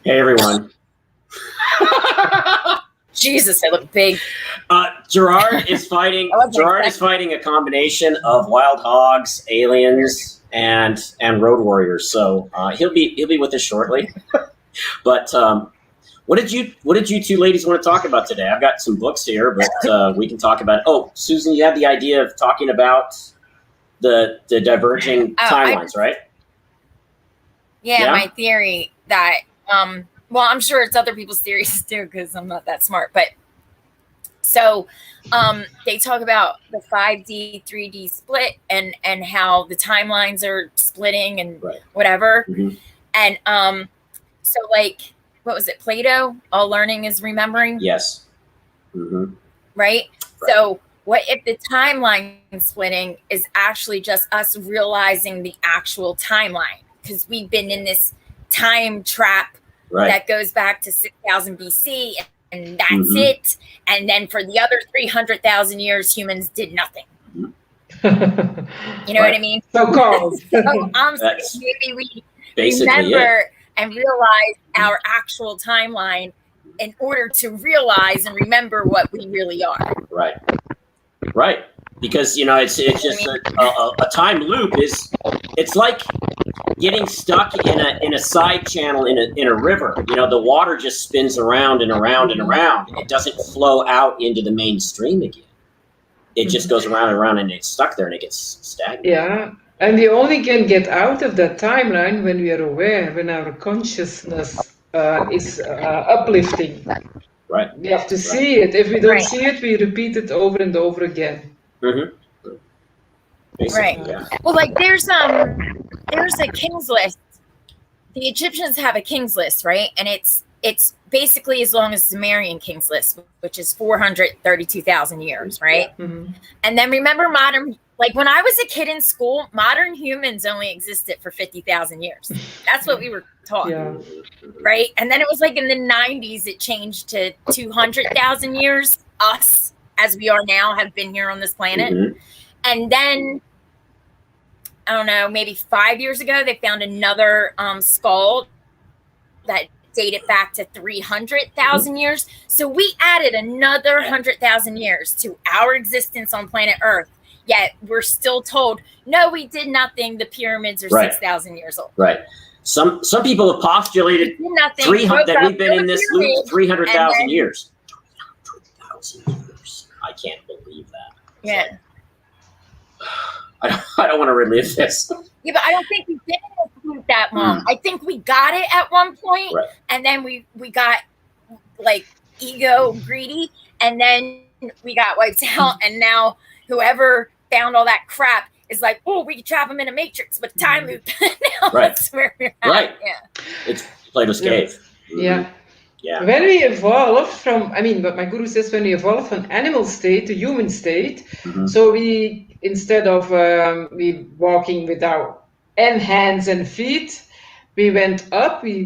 Hey everyone. Jesus, I look big. Gerard is fighting. Gerard is fighting a combination of wild hogs, aliens, and road warriors. So he'll be with us shortly. But what did you two ladies want to talk about today? I've got some books here, but we can talk about it. Oh, Susan, you had the idea of talking about the diverging timelines, right? Yeah, my theory that well, I'm sure it's other people's theories too, because I'm not that smart. But so they talk about the 5D, 3D split and how the timelines are splitting and whatever. Mm-hmm. And so like, what was it? Plato, all learning is remembering. Yes. Mm-hmm. Right? So what if the timeline splitting is actually just us realizing the actual timeline? Because we've been in this time trap that goes back to 6,000 BC, and that's it. And then for the other 300,000 years, humans did nothing. You know what I mean? So maybe we remember and realize our actual timeline in order to realize and remember what we really are. Right. Because it's just a time loop it's like getting stuck in a side channel in a river. The water just spins around and around and around. It doesn't flow out into the main stream again. It just goes around and around, and it's stuck there, and it gets stagnant. Yeah, and we only can get out of that timeline when we are aware, when our consciousness is uplifting. Right. We have to see it. If we don't see it, we repeat it over and over again. Mm-hmm. Right. Yeah. Well, like there's a king's list. The Egyptians have a king's list, right? And it's basically as long as the Sumerian king's list, which is 432,000 years, right? Mm-hmm. And then remember like when I was a kid in school, modern humans only existed for 50,000 years. That's what we were taught, right? And then it was like in the 90s, it changed to 200,000 years. Us, as we are now, have been here on this planet. Mm-hmm. And then, I don't know, maybe 5 years ago, they found another skull that dated back to 300,000 years. So we added another 100,000 years to our existence on planet Earth. Yet we're still told, no, we did nothing. The pyramids are 6,000 years old. Right. Some people have postulated that we've been in this loop 300,000 years. 300,000 years. I can't believe that. Yeah. I don't want to relive this. Yeah, but I don't think we did it that long. I think we got it at one point, and then we got like ego greedy, and then we got wiped out, and now whoever found all that crap is like, oh, we can trap them in a matrix with a time loop. Now that's where we're at. Right. Yeah. It's Plato's cave. Yeah. Yeah. When we evolve what my guru says, when we evolve from animal state to human state, so we, instead of we walking with our hands and feet, we went up, we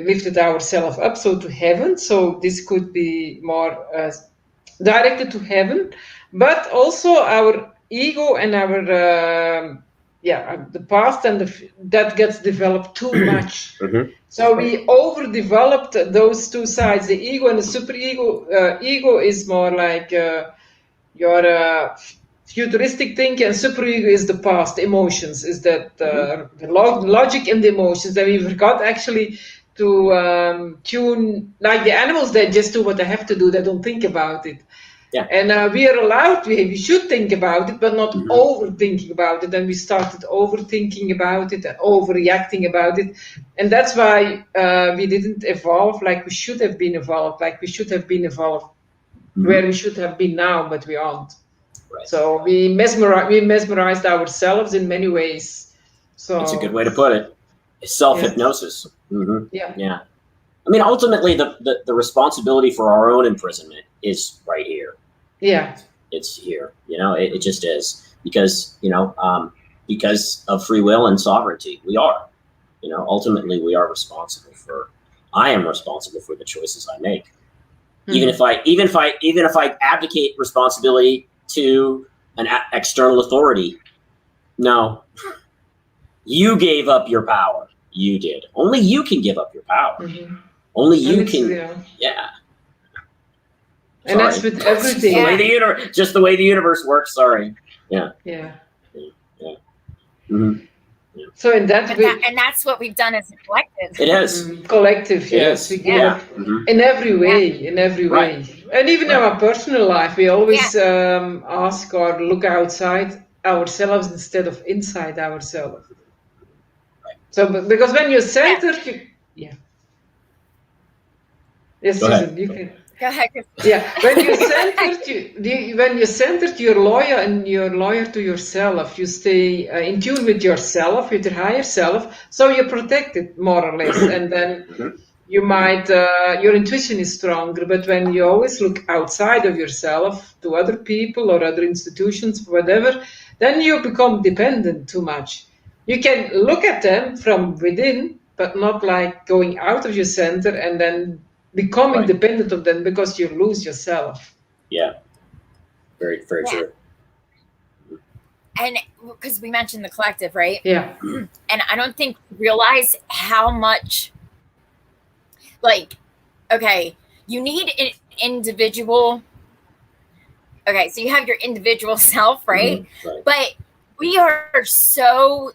lifted ourselves up, so to heaven. So this could be more directed to heaven, but also our ego and our the past and that gets developed too much. So we overdeveloped those two sides, the ego and the superego. Ego is more like your futuristic thinking, and superego is the past. Emotions is that the logic and the emotions. And we forgot actually to tune, like the animals, they just do what they have to do. They don't think about it. Yeah. And we are allowed, we should think about it, but not overthinking about it. And we started overthinking about it and overreacting about it. And that's why we didn't evolve like we should have been evolved, where we should have been now, but we aren't. Right. So we mesmerized ourselves in many ways. So that's a good way to put it. It's self-hypnosis. Yeah. Yeah. I mean, ultimately, the responsibility for our own imprisonment is right here. Yeah. It's here. It just is because of free will and sovereignty. We are. Ultimately, we are responsible I am responsible for the choices I make. Even if I abdicate responsibility to an external authority, no, you gave up your power. you did. Only you can give up your power. Mhm. Only you And can. yeah. Yeah. And that's Sorry. with everything. The way just the way the universe works. Sorry. Yeah. Yeah. Mhm. So in that But way, and that's what we've done as a collective. It is. collective, It yes, is. we give Yeah. up Mhm. in every way, Right. and even in Right. our personal life, we always ask or look outside ourselves instead of inside ourselves. So, because when you're centered, yes, Go ahead. Susan, you can. Go ahead. Yeah, when you're centered, when you're centered, you're loyal and you're loyal to yourself. You stay in tune with yourself, with your higher self, so you're protected more or less. And then you might your intuition is stronger. But when you always look outside of yourself to other people or other institutions, whatever, then you become dependent too much. You can look at them from within, but not like going out of your center and then becoming Right. dependent of them because you lose yourself. Yeah. Very, very true. And because we mentioned the collective, right? Yeah. And I don't think we realize how much, like, okay, you need an individual. Okay, so you have your individual self, right? Right. But we are so,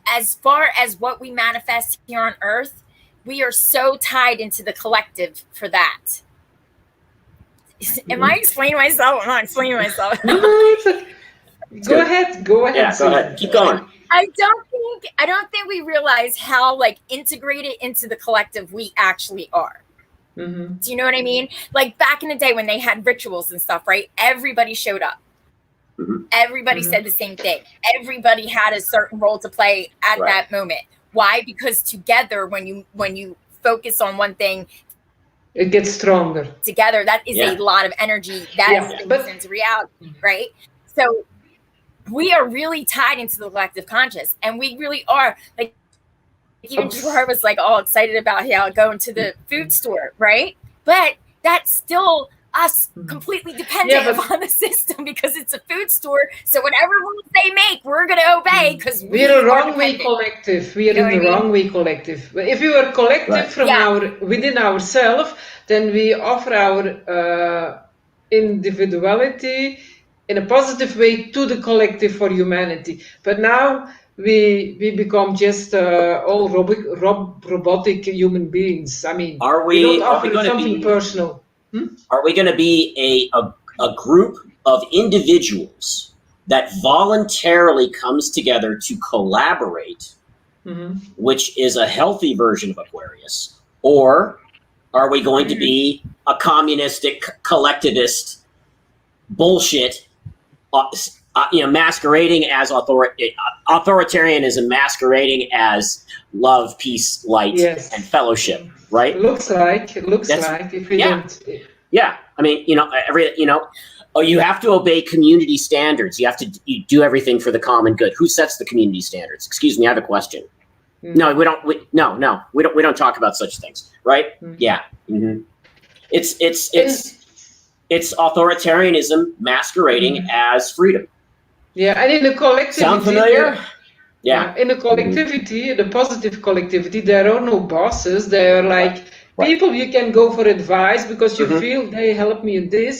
as far as what we manifest here on Earth, we are so tied into the collective for that. Am I explaining myself? I'm not explaining myself. No, it's okay. Go ahead. Yeah, go ahead. Keep going. I don't think we realize how like integrated into the collective we actually are. Mm-hmm. Do you know what I mean? Like back in the day when they had rituals and stuff, right? Everybody showed up. Mhm. Everybody said the same thing. Everybody had a certain role to play at Right. that moment. Why? Because together, when you focus on one thing It gets stronger. together, that is Yeah. a lot of energy that Yeah, is but- into reality, right? So we are really tied into the collective conscious, and we really are. Like even Gerard was like all excited about how going to the food store, right? But that's still us completely dependent Yeah, but- upon the system because it's a food store. So whatever rules they make, we're going to obey because We're a wrong way collective. We are You know in the what I mean? wrong way collective. But if we were collective Right. from within ourselves, then we offer our individuality in a positive way to the collective for humanity. But now we become just all robotic human beings. I mean, Are we we don't offer going to something be? personal. Are we going to be a group of individuals that voluntarily comes together to collaborate, Mm-hmm. which is a healthy version of Aquarius, or are we going to be a communistic, collectivist bullshit? Masquerading as authoritarianism, masquerading as love, peace, light, Yes. and fellowship, right? It looks like That's- if we yeah. don't. Yeah, I mean, you have to obey community standards. You do everything for the common good. Who sets the community standards? Excuse me, I have a question. No, we don't. We don't talk about such things, right? Yeah. Mm-hmm. It's authoritarianism masquerading as freedom. Yeah, and in the collectivity. Sound familiar? Yeah. In the collectivity, the positive collectivity, there are no bosses. There are like people you can go for advice because you feel they help me in this.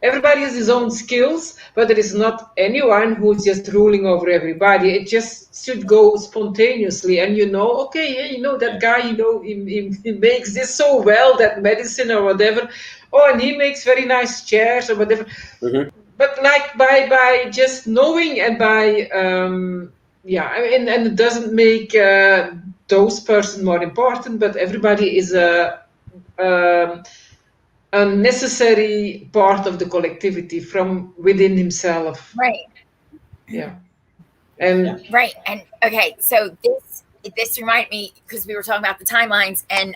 Everybody has his own skills, but there is not anyone who's just ruling over everybody. It just should go spontaneously, and that guy, he makes this so well, that medicine or whatever. Oh, and he makes very nice chairs or whatever. Mm-hmm. But like by just knowing and by and it doesn't make those person more important, but everybody is a necessary part of the collectivity from within himself. Right. Yeah. And right. And okay, so this reminded me because we were talking about the timelines and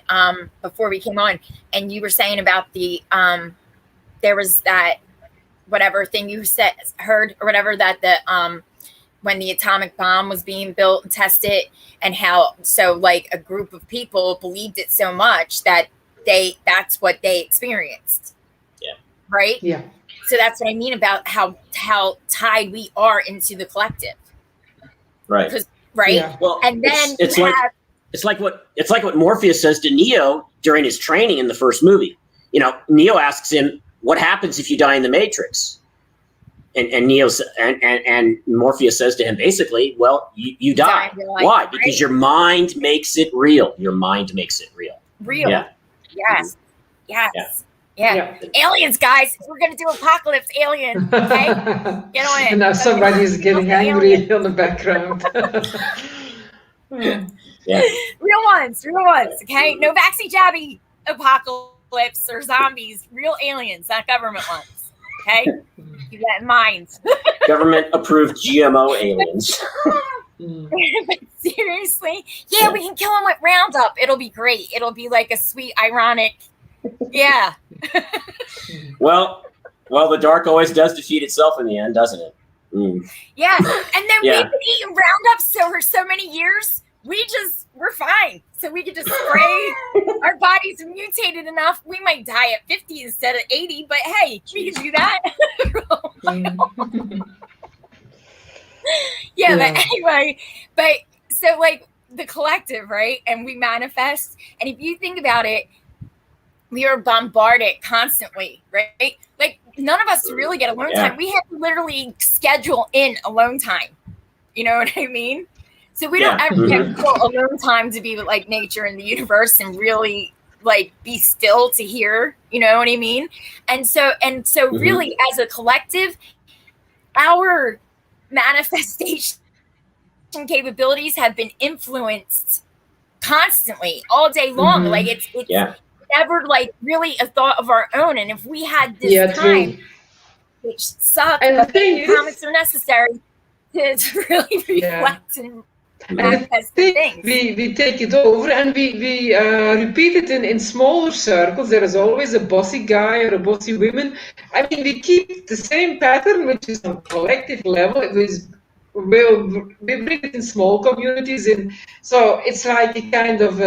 before we came on, and you were saying about the there was that whatever thing you heard or whatever that the when the atomic bomb was being built and tested, and how so like a group of people believed it so much that that's what they experienced. Yeah. Right? Yeah. So that's what I mean about how tied we are into the collective. Right. Right? Yeah. Well, and then it's you like have It's like what Morpheus says to Neo during his training in the first movie. You know, Neo asks him, "What happens if you die in the Matrix?" And Neo and Morpheus says to him, basically, "Well, you die. Why? Because your mind makes it real. Your mind makes it real." Real. Yeah. Yes. Yes. Yeah. Aliens, guys. We're gonna do Apocalypse Alien. Okay. Get on it. And now somebody's getting angry in the background. Yeah. Real ones. Okay. No vaccine jabby apocalypse or zombies. Real aliens, not government ones. Okay. Keep that in mind. Government approved GMO aliens. But seriously, yeah, we can kill them with Roundup. It'll be great. It'll be like a sweet, ironic. Yeah. Well, the dark always does defeat itself in the end, doesn't it? Yeah. And then we've been eating Roundup for so many years. We're fine. So we could just spray. Our bodies are mutated enough. We might die at 50 instead of 80, but hey, we can do that. Yeah, but anyway, so like the collective, right? And we manifest. And if you think about it, we are bombarded constantly, right? Like none of us really get alone time. We have to literally schedule in alone time. You know what I mean? So we don't ever get alone time to be with like nature and the universe and really like be still to hear, you know what I mean? And so really as a collective, our manifestation capabilities have been influenced constantly all day long. Like it's never like really a thought of our own. And if we had this time, which sucks, but comments are necessary to really reflect and manifest things. We take it over and we repeat it in smaller circles. There is always a bossy guy or a bossy woman. I mean, we keep the same pattern, which is on collective level. We bring it in small communities, so it's like a kind of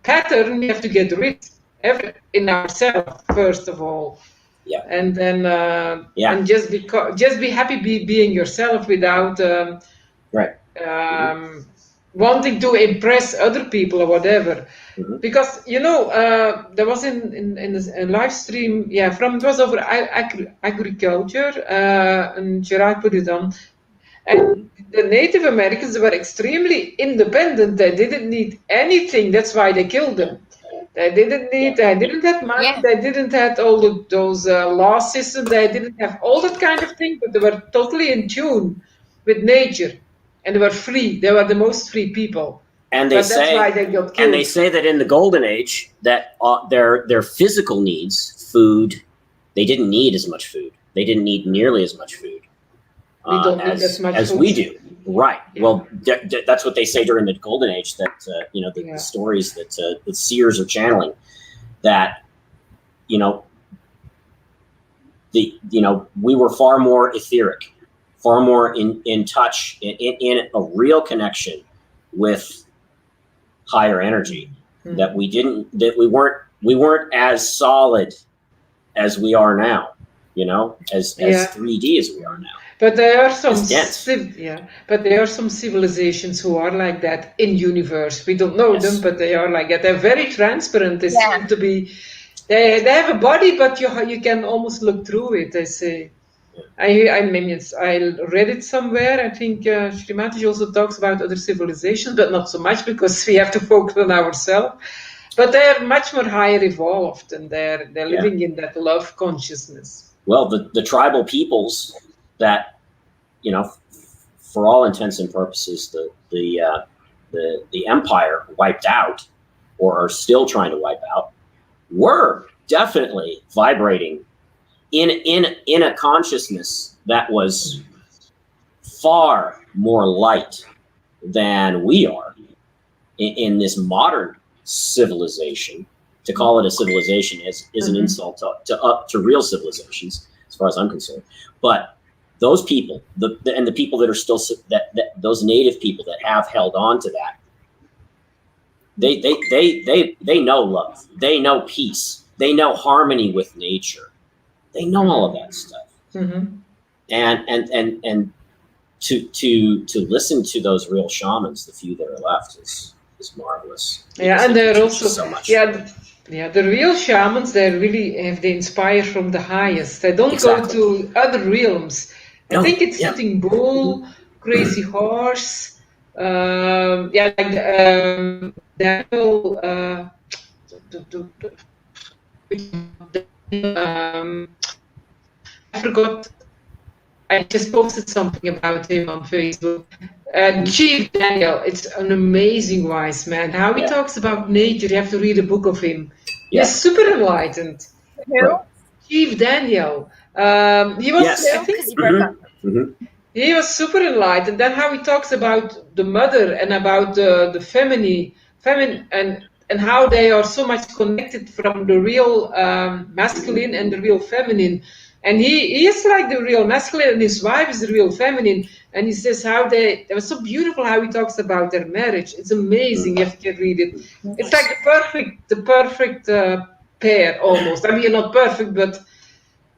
pattern we have to get rid of in ourselves first of all. Yeah. And then and just be happy being yourself without wanting to impress other people or whatever. Because there was in a live stream it was over agriculture and Gerard put it on. And the Native Americans were extremely independent. They didn't need anything. That's why they killed them. They didn't have money. Yeah. They didn't have all those law systems. They didn't have all that kind of thing, but they were totally in tune with nature. And they were free. They were the most free people. And that's why they got killed. And they say that in the Golden Age, that their physical needs, food, they didn't need as much food. They didn't need nearly as much food. We don't need as much as food. we do, right? Yeah. Well, that's what they say during the Golden Age. That the stories that the seers are channeling, that we were far more etheric, far more in touch, in a real connection with higher energy. That we weren't as solid as we are now. As 3D as we are now. But there are some civilizations who are like that in universe. We don't know them, but they are like that. They're very transparent. They seem to be. They have a body, but you can almost look through it. They say. I read it somewhere. I think Srimati also talks about other civilizations, but not so much because we have to focus on ourselves. But they're much more higher evolved, and they're living in that love consciousness. Well, the tribal peoples that, for all intents and purposes, the empire wiped out, or are still trying to wipe out, were definitely vibrating in a consciousness that was far more light than we are in this modern civilization. To call it a civilization is an insult to real civilizations, as far as I'm concerned. But those people, the people that are still that those native people that have held on to that, they know love, they know peace, they know harmony with nature, they know all of that stuff. And to listen to those real shamans, the few that are left, is marvelous. Yeah, and they're also so much. The real shamans, they inspire from the highest. They don't go to other realms. I think it's Sitting Bull, Crazy Horse, Daniel. I forgot. I just posted something about him on Facebook. Chief Daniel, it's an amazing wise man. How he talks about nature, you have to read a book of him. Yeah. He's super enlightened. Who? Chief Daniel. He was, I think, he was super enlightened. Then how he talks about the mother and about the feminine, and how they are so much connected from the real masculine and the real feminine. And he is like the real masculine, and his wife is the real feminine. And he says it was so beautiful how he talks about their marriage. It's amazing if you can read it. It's like the perfect pair almost. I mean, not perfect, but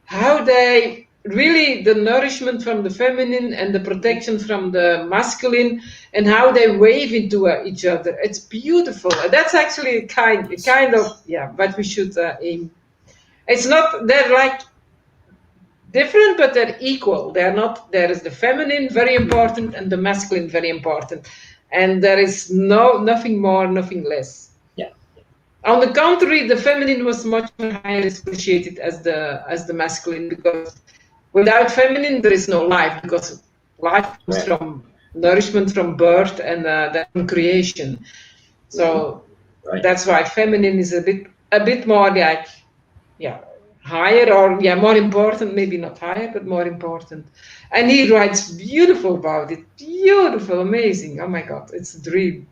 how they really, the nourishment from the feminine and the protection from the masculine, and how they wave into each other. It's beautiful. That's actually kind of what we should aim. It's not, they're like different, but they're equal. They're not, there is the feminine very important and the masculine very important. And there is nothing more, nothing less. Yeah. On the contrary, the feminine was much more higher appreciated as the masculine, because without feminine there is no life, because life comes from nourishment from birth and from creation. So that's why feminine is a bit more like higher, or more important, maybe not higher, but more important. And he writes beautiful about it. Beautiful, amazing. Oh my God, it's a dream.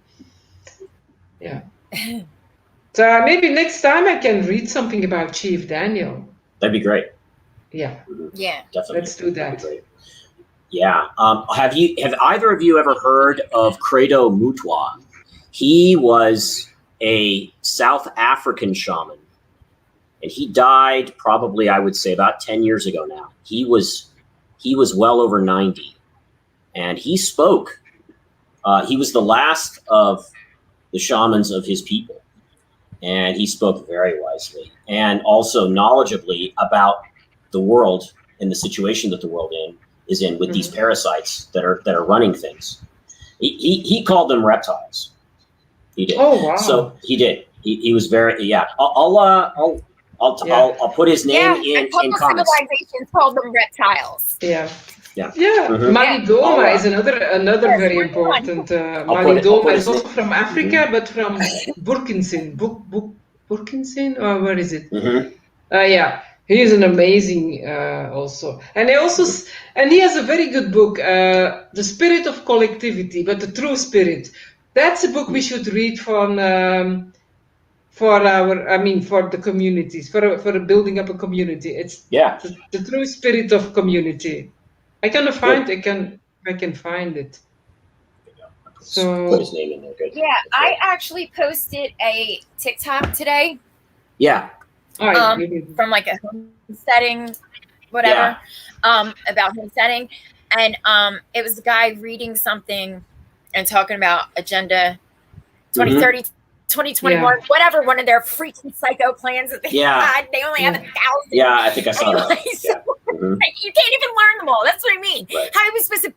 Yeah. So maybe next time I can read something about Chief Daniel. That'd be great. Yeah. Yeah. Definitely. Let's do that. Yeah. Have either of you ever heard of Credo Mutwa? He was a South African shaman. And he died probably, I would say, about 10 years ago now. He was well over 90. And he spoke. He was the last of the shamans of his people. And he spoke very wisely and also knowledgeably about the world and the situation that the world is in with these parasites that are running things. He called them reptiles. He did. Oh, wow. So he did. He was very, I'll put his name in comments. Civilizations called them reptiles. Yeah. Yeah. Malidoma is another very important. Malidoma is also from Africa, but from Burkinsin. Burkinsin, or where is it? He is an amazing also, and he has a very good book, The Spirit of Collectivity, but the True Spirit. That's a book we should read for the communities, for building up a community. It's the true spirit of community. I can find it. So put his name in there. Good. Yeah, I actually posted a TikTok today. Yeah. From like a homesteading, whatever, about homesteading, and it was a guy reading something and talking about Agenda 2030. 2021, whatever, one of their freaking psycho plans that they had. They only have 1,000. Yeah, I think I saw that. You can't even learn them all. That's what I mean. Right. How are we supposed to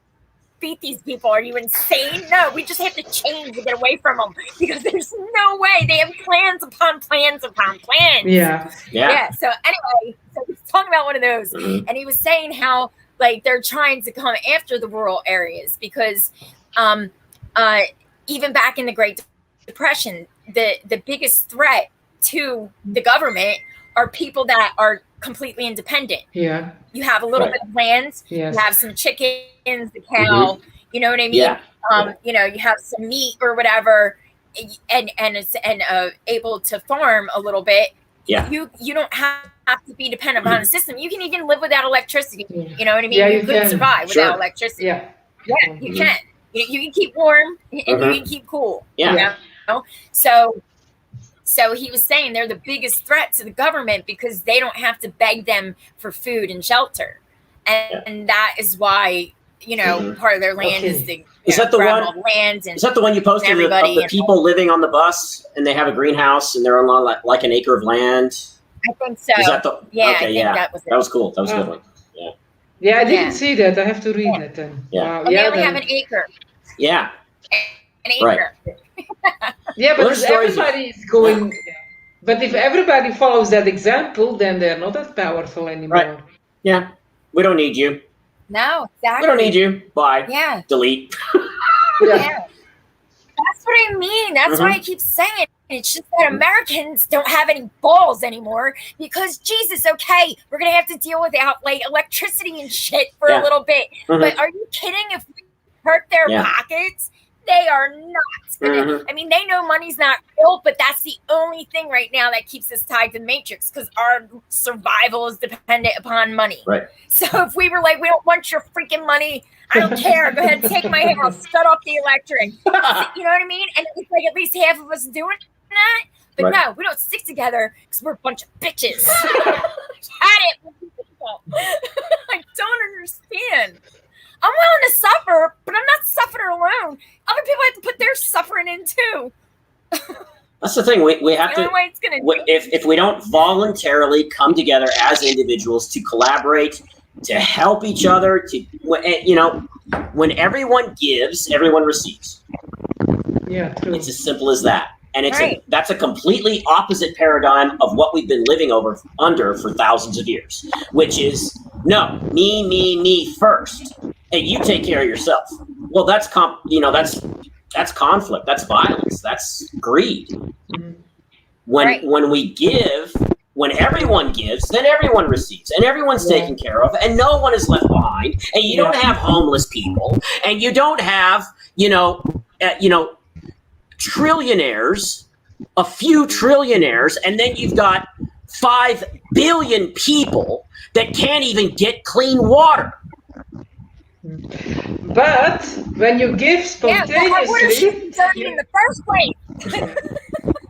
beat these people? Are you insane? No, we just have to change to get away from them, because there's no way. They have plans upon plans upon plans. Yeah. So anyway, so he's talking about one of those, and he was saying how like they're trying to come after the rural areas because even back in the Great Depression, the biggest threat to the government are people that are completely independent. Yeah. You have a little bit of land, you have some chickens, the cow, you know what I mean? Yeah. You know, you have some meat or whatever, and able to farm a little bit. Yeah. You don't have to be dependent on a system. You can even live without electricity. You know what I mean? Yeah, you could survive without electricity. Yeah. You can. You can keep warm and you can keep cool. Yeah. You know? So he was saying they're the biggest threat to the government because they don't have to beg them for food and shelter, and that is why part of their land is Is that the grab one? all Lands and Is that the one you posted of everybody the and- people living on the bus and they have a greenhouse and they're on like an acre of land? I think so. Is that the? Yeah, I Okay, think yeah. that was it. That was cool. That was a good one. Yeah, I didn't Yeah. see that. I have to read Yeah. that then. Yeah. Wow. Oh, they Yeah, only have then- an acre. Yeah. An acre. Right. yeah, but Well, if there's stories of- everybody is going, but if everybody follows that example, then they're not as powerful anymore. Right. Yeah. We don't need you. No, exactly. We don't need you. Bye. Yeah. Delete. Yeah. Yeah. That's what I mean. That's why I keep saying it's just that Americans don't have any balls anymore because Jesus, okay, we're gonna have to deal without like electricity and shit for Yeah. a little bit. Mhm. But are you kidding? If we hurt their Yeah. pockets, they are not gonna. Mhm. I mean, they know money's not real, but that's the only thing right now that keeps us tied to the matrix because our survival is dependent upon money. Right. So if we were like, we don't want your freaking money, I don't care. Go ahead, take my house, shut off the electric. You know what I mean? And it's like at least half of us doing that. But Right. no, we don't stick together because we're a bunch of bitches. Had it. I don't understand. I'm willing to suffer, but I'm not suffering alone. Other people have to put their suffering in too. That's the thing. We have The to. only way it's gonna If we don't voluntarily come together as individuals to collaborate, to help each other, when everyone gives, everyone receives. Yeah, true. It's as simple as that. And Right. that's a completely opposite paradigm of what we've been living under for thousands of years, which is no, me first, and you take care of yourself. Well, that's conflict, that's violence, that's greed. Mhm. When we give, when everyone gives, then everyone receives, and everyone's Yeah. taken care of, and no one is left behind, and you don't have homeless people, and you don't have trillionaires, a few trillionaires, and then you've got 5 billion people that can't even get clean water. But when you give yeah, well, what if spontaneously, she's dirty in the first place?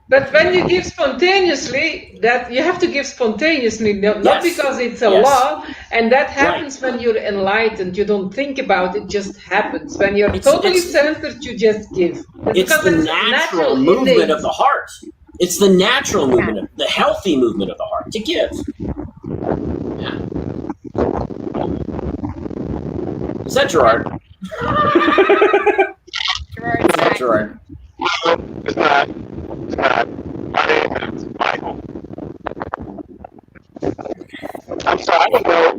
but when you give spontaneously, that you have to give spontaneously, not Yes. because it's a Yes. law, and that happens when you're enlightened. You don't think about it; just happens. When you're totally centered, you just give. It's the natural movement of the heart. It's the natural movement, the healthy movement of the heart to give. Yeah. Is that Gerard? Gerard's Is that back. Gerard? No, it's not. It's not. My name is Michael. I'm sorry, I don't know. I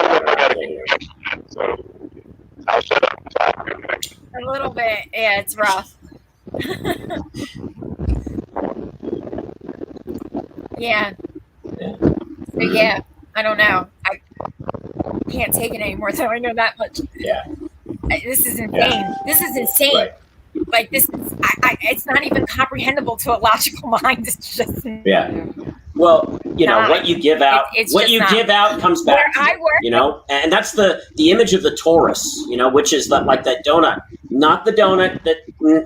don't know if I got a good connection, so I'll shut up until I have a good connection. A little bit. Yeah, it's rough. Yeah. So yeah, I don't know. I can't take it anymore, so I know that much. Yeah. This is insane. Yeah. This is insane. Right. Like this is, it's not even comprehensible to a logical mind. It's just Yeah. Well, Not. what you give out, It's what just you not. give out comes where back to I you. work. And that's the image of the torus, which is like that donut, not the donut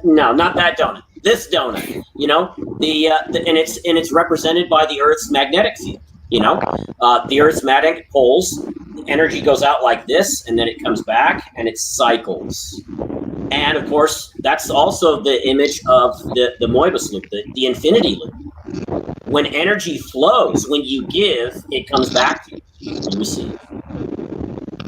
not that donut, this donut, and it's represented by the Earth's magnetic field. The Earth's magnetic poles, energy goes out like this, and then it comes back, and it cycles. And of course, that's also the image of the Moebius loop, the infinity loop. When energy flows, when you give, it comes back to you. You receive.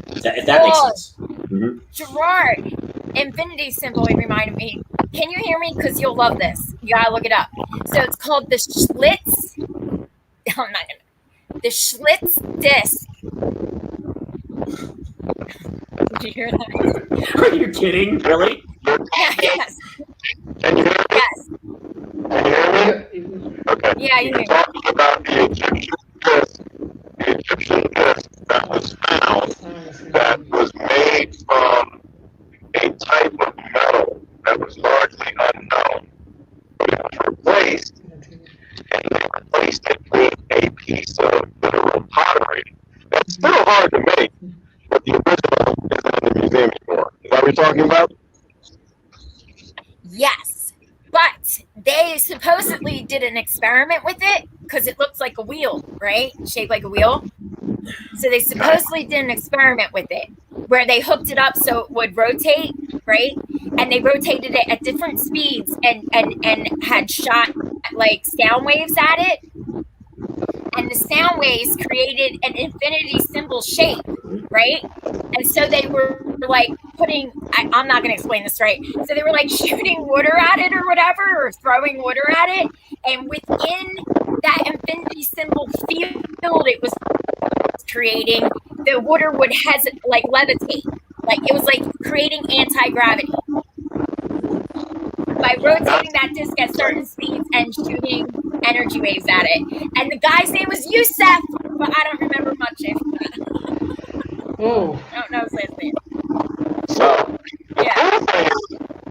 If that makes Whoa. sense. Mm-hmm. Gerard, infinity symbol. It reminded me. Can you hear me? Because you'll love this. You gotta look it up. So it's called the Schlitz. I'm not gonna. The Schlitz disc. Did you hear that? Are you kidding? Really? Yes. Can you hear me? Yes. Can you hear me? Okay. Yeah, you We're hear. talking about the Egyptian disc that was found that was made from a type of metal that was largely unknown. It was replaced, and they replaced it with a piece of literal pottery. That's still hard to make, but the original isn't in the museum anymore. Is that what you're talking about? Yes, but they supposedly did an experiment with it because it looks like a wheel, right? Shaped like a wheel. So they supposedly did an experiment with it where they hooked it up so it would rotate, right? and they rotated it at different speeds and had shot like sound waves at it. And the sound waves created an infinity symbol shape, right? And so they were like putting, I'm not going to explain this right. So they were like shooting water at it or whatever, or throwing water at it. And within that infinity symbol field it was creating, the water would like levitate. Like it was like creating anti-gravity. By rotating that disc at certain speeds and shooting energy waves at it. And the guy's name was Yusef, but I don't remember much after that. Oh. I don't know his last name. So, the Yeah. cool thing is,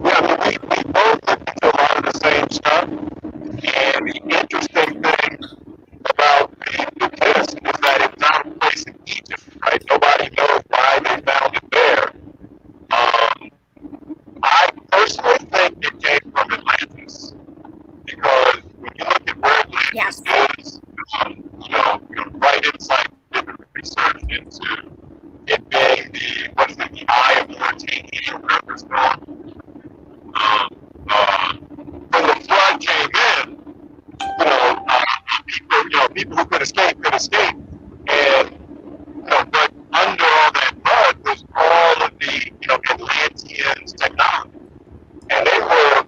we both looked into a lot of the same stuff. And the interesting thing about the disc is that it's not a place in Egypt, right? Nobody knows why they found it there. I personally think it came from Atlantis, because when you look at where Atlantis is, right inside research into it being the eye of Mauritania, wherever it's gone. When the flood came in, people who could escape, and but under all that mud was all of the Atlanteans' technology, and they were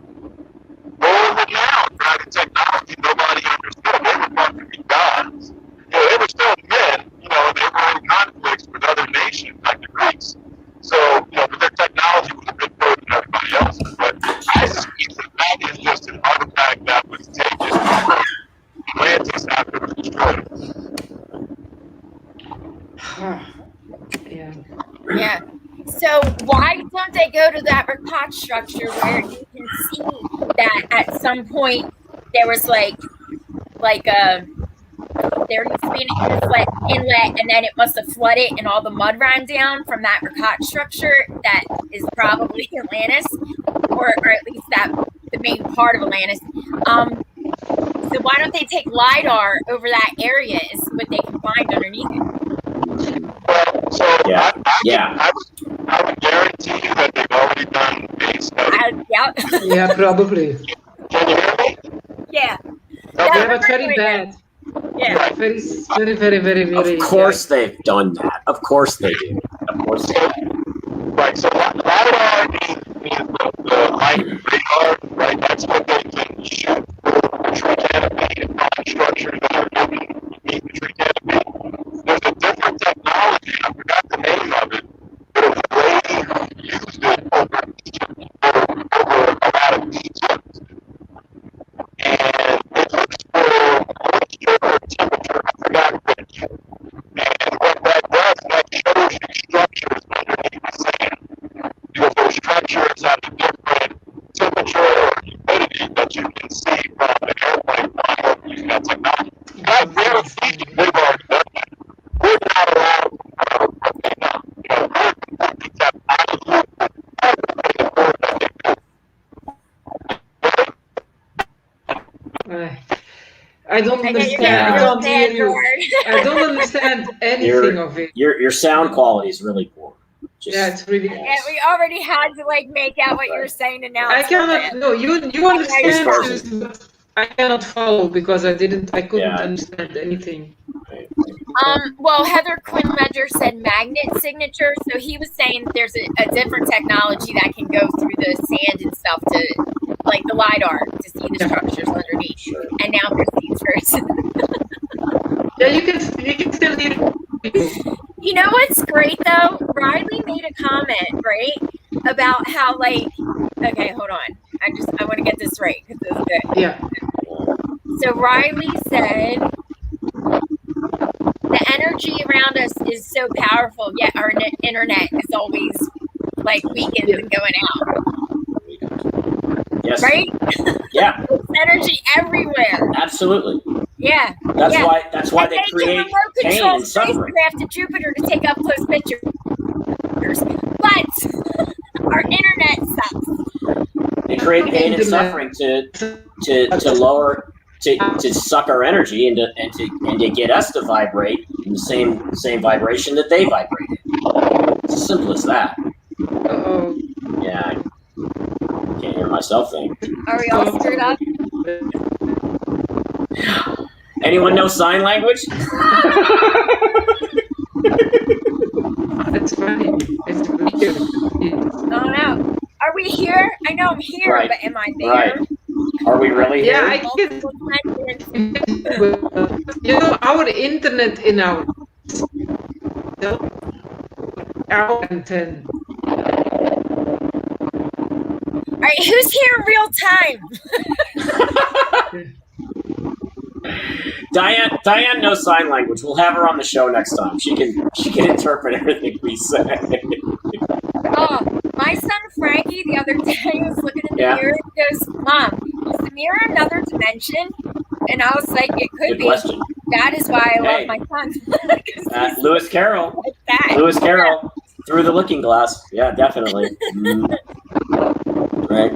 world-renowned by the technology nobody understood. They were thought to be gods. They were still men. They were in conflicts with other nations like the Greeks. So, but their technology was a bit further than everybody else's. But I suspect that is just an artifact that was taken from Atlantis after it was destroyed. Yeah. Yeah. So why don't they go to that Rakat structure where you can see that at some point there was like there used to be an inlet, and then it must have flooded, and all the mud ran down from that Rakat structure that is probably Atlantis, or at least that the main part of Atlantis. So why don't they take LiDAR over that area and see what they can find underneath it? Well, so I would guarantee you that they've already done a study. Yeah, probably. Can you hear me? Yeah. Yeah, but very bad. Yeah. Very, very, very, very, very. Of course they've done that. Of course they do. Of course they do. Right, so LiDAR means the light radar, right? That's what they can shoot for tree canopy and find structures that are beneath the tree canopy. There's a different technology, I forgot the name of it, but a lady who used it over a lot of Egypt. And it looks for moisture or temperature, I forgot which. And what that does, that shows you structures underneath the sand. Because those structures have a different temperature or humidity that you can see from the airplane flying over using that technology. I guarantee you they've already done that. We're not allowed right now. We're completely tapped out of the loop with everything in order that they do. I don't understand. I can't hear you. I don't understand anything of it. Your sound quality is really poor. Yeah, it's really. Yeah, we already had to make out what you were saying, and now I cannot. No, you understand. But I cannot follow because I couldn't understand anything. Well, Heather Quinn Ledger said magnet signature, so he was saying that there's a different technology that can go through the sand and stuff to, like the LiDAR, to see the structures underneath. Sure. And now procedures. Yeah, you can still hear. You know what's great though? Riley made a comment, right, about how okay, hold on. I want to get this right because this is good. Yeah. So Riley said the energy around us is so powerful, yet our internet is always weakened and going out. Yes. Right? Yeah. There's energy everywhere. Absolutely. Yeah. That's why they create pain and suffering. Spacecraft to Jupiter to take up close pictures, but our internet sucks. They create pain and suffering to lower to suck our energy and to get us to vibrate in the same vibration that they vibrate in. It's as simple as that. Uh-oh. Yeah. Can't hear myself think. Are we all screwed up? Anyone know sign language? That's funny. It's weird. I don't know. Are we here? I know I'm here, Right. but am I there? Right. Are we really Yeah, here? I get our internet in our antenna. All right, who's here in real time? Diane knows sign language. We'll have her on the show next time. She can interpret everything we say. Oh, my son Frankie the other day was looking in the mirror and goes, "Mom, is the mirror another dimension?" And I was like, "It could Good be." question. That is why I Hey. love my son. Lewis Carroll. Like that. Lewis Carroll. Through the looking glass. Yeah, definitely. Right.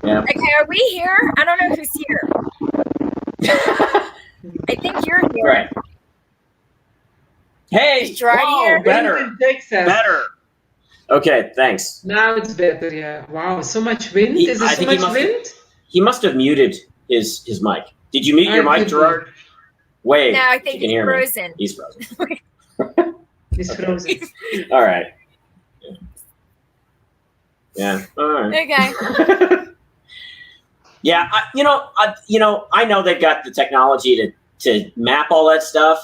Yeah. Okay, are we here? I don't know who's here. I think you're here. Right. Hey, Is Gerard here? better. Wind in Texas. Better. Okay, thanks. Now it's better, yeah. Wow, so much wind? He- Is there I so think he much must have- wind? He must have muted his mic. Did you mute your mic, Gerard? Wait. No, I you think can he's hear me. frozen. He's frozen. It's frozen. All right. Yeah. All right. Okay. Yeah. I know they've got the technology to map all that stuff.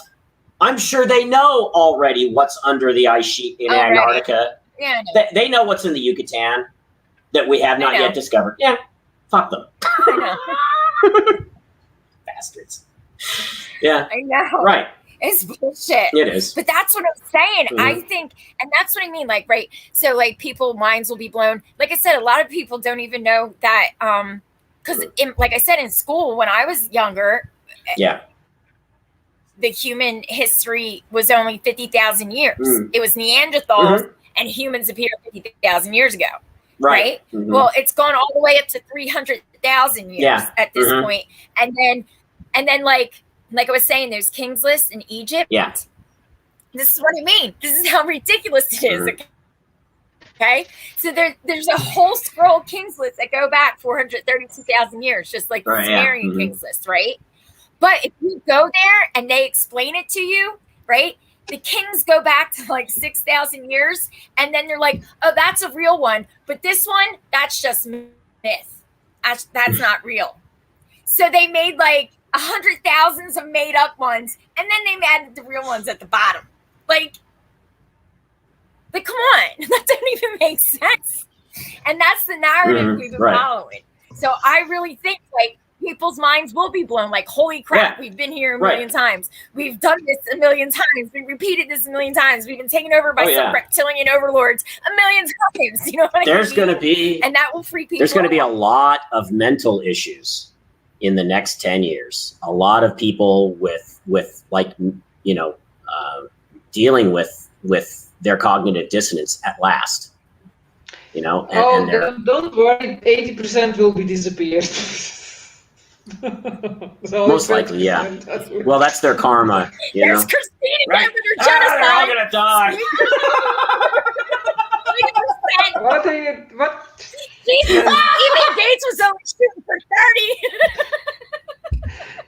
I'm sure they know already what's under the ice sheet in Already. Antarctica. Yeah, I know. They know what's in the Yucatan that we have not know. yet discovered. Yeah. Fuck them. I know. Bastards. Yeah. I know. Right. It's bullshit. It is. But that's what I'm saying. Mhm. I think, and that's what I mean. Like, right. So, like, minds will be blown. Like I said, a lot of people don't even know that. Because, like I said, in school when I was younger, Yeah. the human history was only 50,000 years. Mm. It was Neanderthals and humans appeared 50,000 years ago. Right. Right? Mhm. Well, it's gone all the way up to 300,000 years Yeah. at this Mhm. point. And then like I was saying, there's King's List in Egypt. Yeah. This is what I mean. This is how ridiculous it is. Mhm. Okay. So there's a whole scroll of King's List that go back 432,000 years, just like the Right, yeah. Sumerian Mhm. King's List, right? But if you go there and they explain it to you, right? The kings go back to like 6,000 years, and then they're like, "Oh, that's a real one, but this one, that's just myth. That's not real." So they made like 100,000s of made up ones, and then they added the real ones at the bottom. Like come on, that doesn't even make sense. And that's the narrative Mhm, we've been right. following. So I really think like people's minds will be blown. Like, holy crap, Yeah. we've been here a Right. million times. We've done this a million times. We've repeated this a million times. We've been taken over by Oh, some yeah. reptilian overlords a million times. You know what There's I mean? going to be and that will freak people. there's going to be a out. lot of mental issues in the next 10 years. A lot of people with like, dealing with their cognitive dissonance at last, and they're, Don't worry, 80% will be disappeared. So Most likely, yeah. 20%. well, that's their karma, There's Christina Right. Gambler They're all genocide. going to die. What are you? What? Even Gates was only shooting for 30.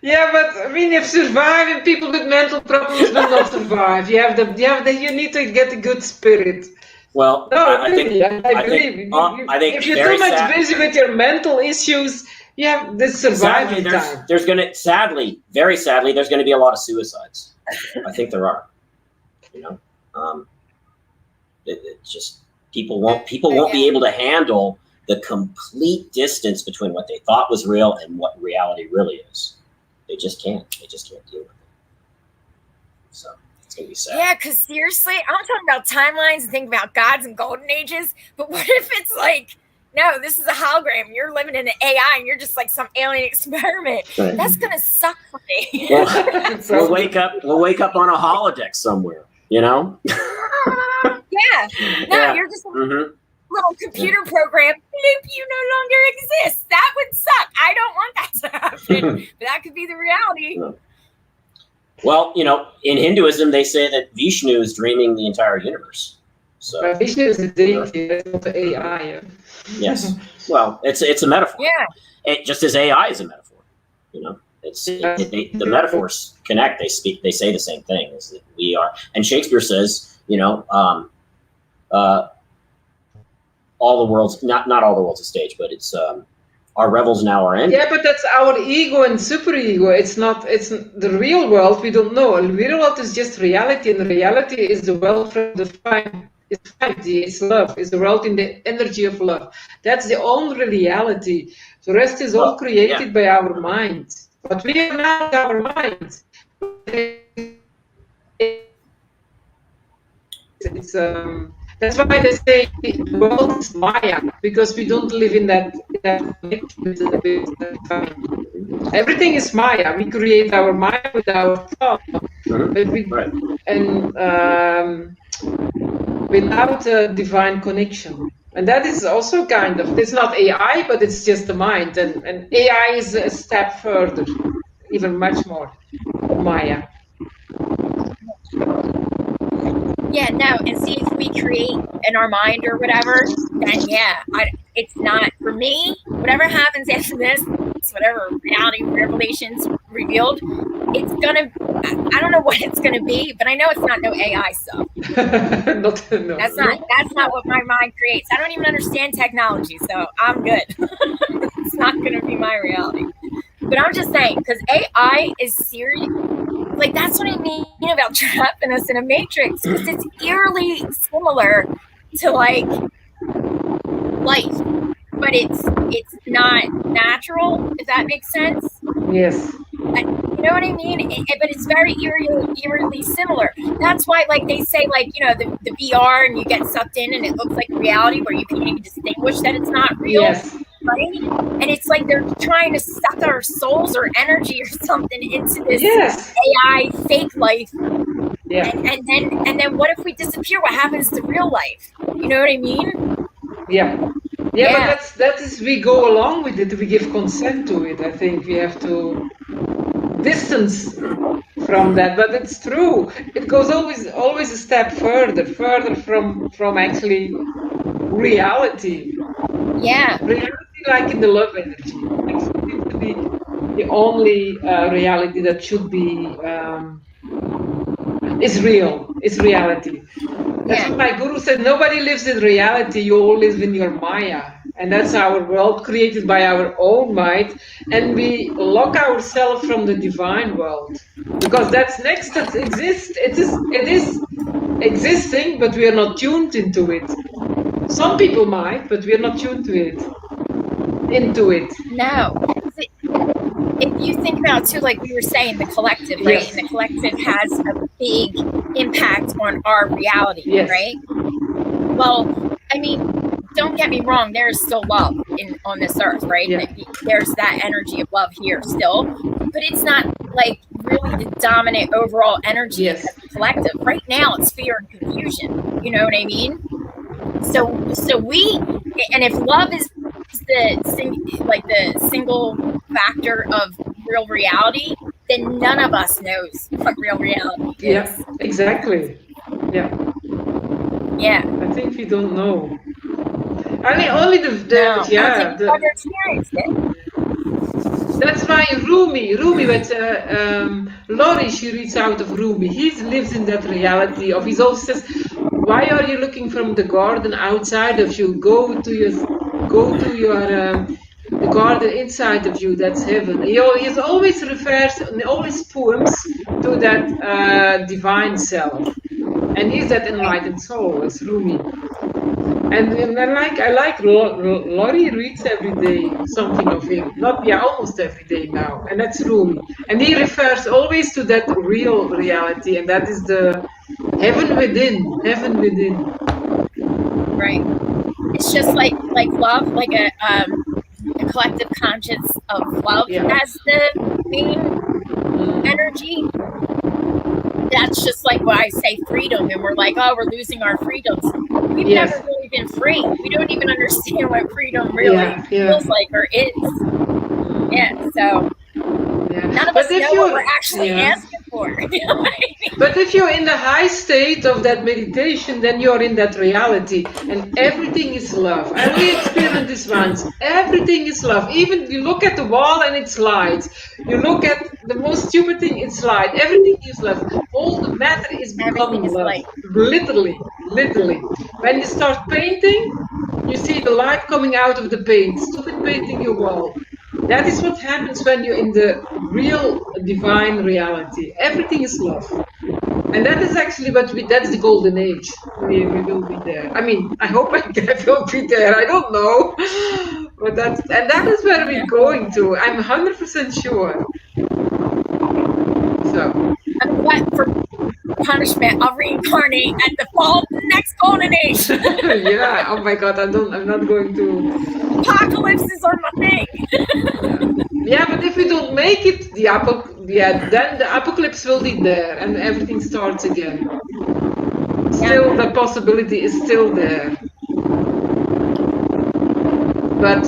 Yeah, but I mean, if surviving people with mental problems will not survive. You need to get a good spirit. Well, No, I think really, I I believe. think- I think if you're very too much sad- busy with your mental issues, you have this sadly, surviving time. there's going to very sadly, there's going to be a lot of suicides. I think there are. It's just people won't be able to handle the complete distance between what they thought was real and what reality really is. They just can't deal with it. So it's gonna be sad. Yeah, because seriously, I'm talking about timelines and thinking about gods and golden ages. But what if it's like, no, this is a hologram. You're living in an AI and you're just like some alien experiment. Right. That's gonna suck for me. Well, we'll wake up on a holodeck somewhere. Yeah. No, Yeah. you're just a Mhm. little computer program. Bloop, you no longer exist. That would suck. I don't want that to happen. But that could be the reality. Well, in Hinduism, they say that Vishnu is dreaming the entire universe. So But Vishnu is a deity, that's not the AI. Yes. Well, it's a metaphor. Yeah. It, just as AI is a metaphor. You know, the metaphors connect. They speak. They say the same thing. Is that we are. And Shakespeare says, you know, all the world's not all the world's a stage, but it's our revels now are ending. Yeah, but that's our ego and superego. It's the real world. We don't know. The real world is just reality, and reality is the world from the 5D. It's love. It's the world in the energy of love. That's the only reality. The rest is all created by our mind. But we are not our mind. It's that's why they say the world is Maya, because we don't live in that everything is Maya. We create our Maya with our thought, but without a divine connection. And that is also kind of, it's not AI, but it's just the mind. And AI is a step further, even much more Maya. Yeah, no, and see if we create in our mind or whatever, then it's not, for me, whatever happens after this, whatever reality revelations revealed, it's gonna, I don't know what it's gonna be, but I know it's not no AI stuff. That's not what my mind creates. I don't even understand technology, so I'm good. It's not gonna be my reality. But I'm just saying, because AI is serious. Like, that's what I mean about trapping us in a matrix, because it's eerily similar to like life, but it's not natural, if that makes sense. Yes. You know what I mean? But it's very eerily similar. That's why, like, they say, like, you know, the VR and you get sucked in and it looks like reality where you can't even distinguish that it's not real. Yes. Right? And it's like they're trying to suck our souls or energy or something into this AI fake life. Yeah. And then what if we disappear? What happens to real life? You know what I mean? Yeah. Yeah, but that is we go along with it. We give consent to it. I think we have to distance from that. But it's true. It goes always a step further from actually reality. Yeah. Reality, like in the love energy. Actually, it should be the only reality that should be is real. It's reality. That's what my guru said. Nobody lives in reality. You all live in your Maya. And that's our world created by our own mind. And we lock ourselves from the divine world. Because that's next that exists. It is existing, but we are not tuned into it. Some people might, but we are not tuned to it. Into it. No. If you think about too, like we were saying, the collective, right? Yes. And the collective has a big impact on our reality, right? Well, I mean, don't get me wrong, there is still love on this earth, right? Yeah. There's that energy of love here still, but it's not like really the dominant overall energy of the collective. Right now, it's fear and confusion. You know what I mean? So we, and if love is the single factor of real reality, then none of us knows what real reality is. Yeah, exactly. Yeah. Yeah. I think we don't know. Only that's why Rumi, but Laurie, she reads out of Rumi. He lives in that reality of, he always says, why are you looking from the garden outside of you? Go to your the garden inside of you, that's heaven. He always refers in all his poems to that divine self. And he's that enlightened soul, as Rumi. And I like Laurie reads every day something of him. Almost every day now. And that's Rumi. And he refers always to that real reality, and that is the heaven within. Heaven within. Right. It's just like love, like a collective conscience of love as the main energy. That's just like what I say, freedom, and we're like, oh, we're losing our freedoms. We've never really been free. We don't even understand what freedom really feels like or is. Yeah, so none of us know what we're actually asking for. You know what I mean? But if you're in the high state of that meditation, then you're in that reality, and everything is love. I only experienced this once. Everything is love. Even you look at the wall and it's light. You look at the most stupid thing, it's light. Everything is love. All the matter is becoming Everything is love. light. Literally. When you start painting, you see the light coming out of the paint. Stupid painting your wall. That is what happens when you're in the real divine reality. Everything is love. And that is actually that's the golden age. We will be there. I mean, I hope I will be there. I don't know. But that is where we're going to. I'm 100% sure. So. And what for punishment? I'll reincarnate at the next golden age. Yeah. Oh my God. I'm not going to. Apocalypses are my thing. Yeah, but if we don't make it, then the apocalypse will be there and everything starts again. Still, the possibility is still there. But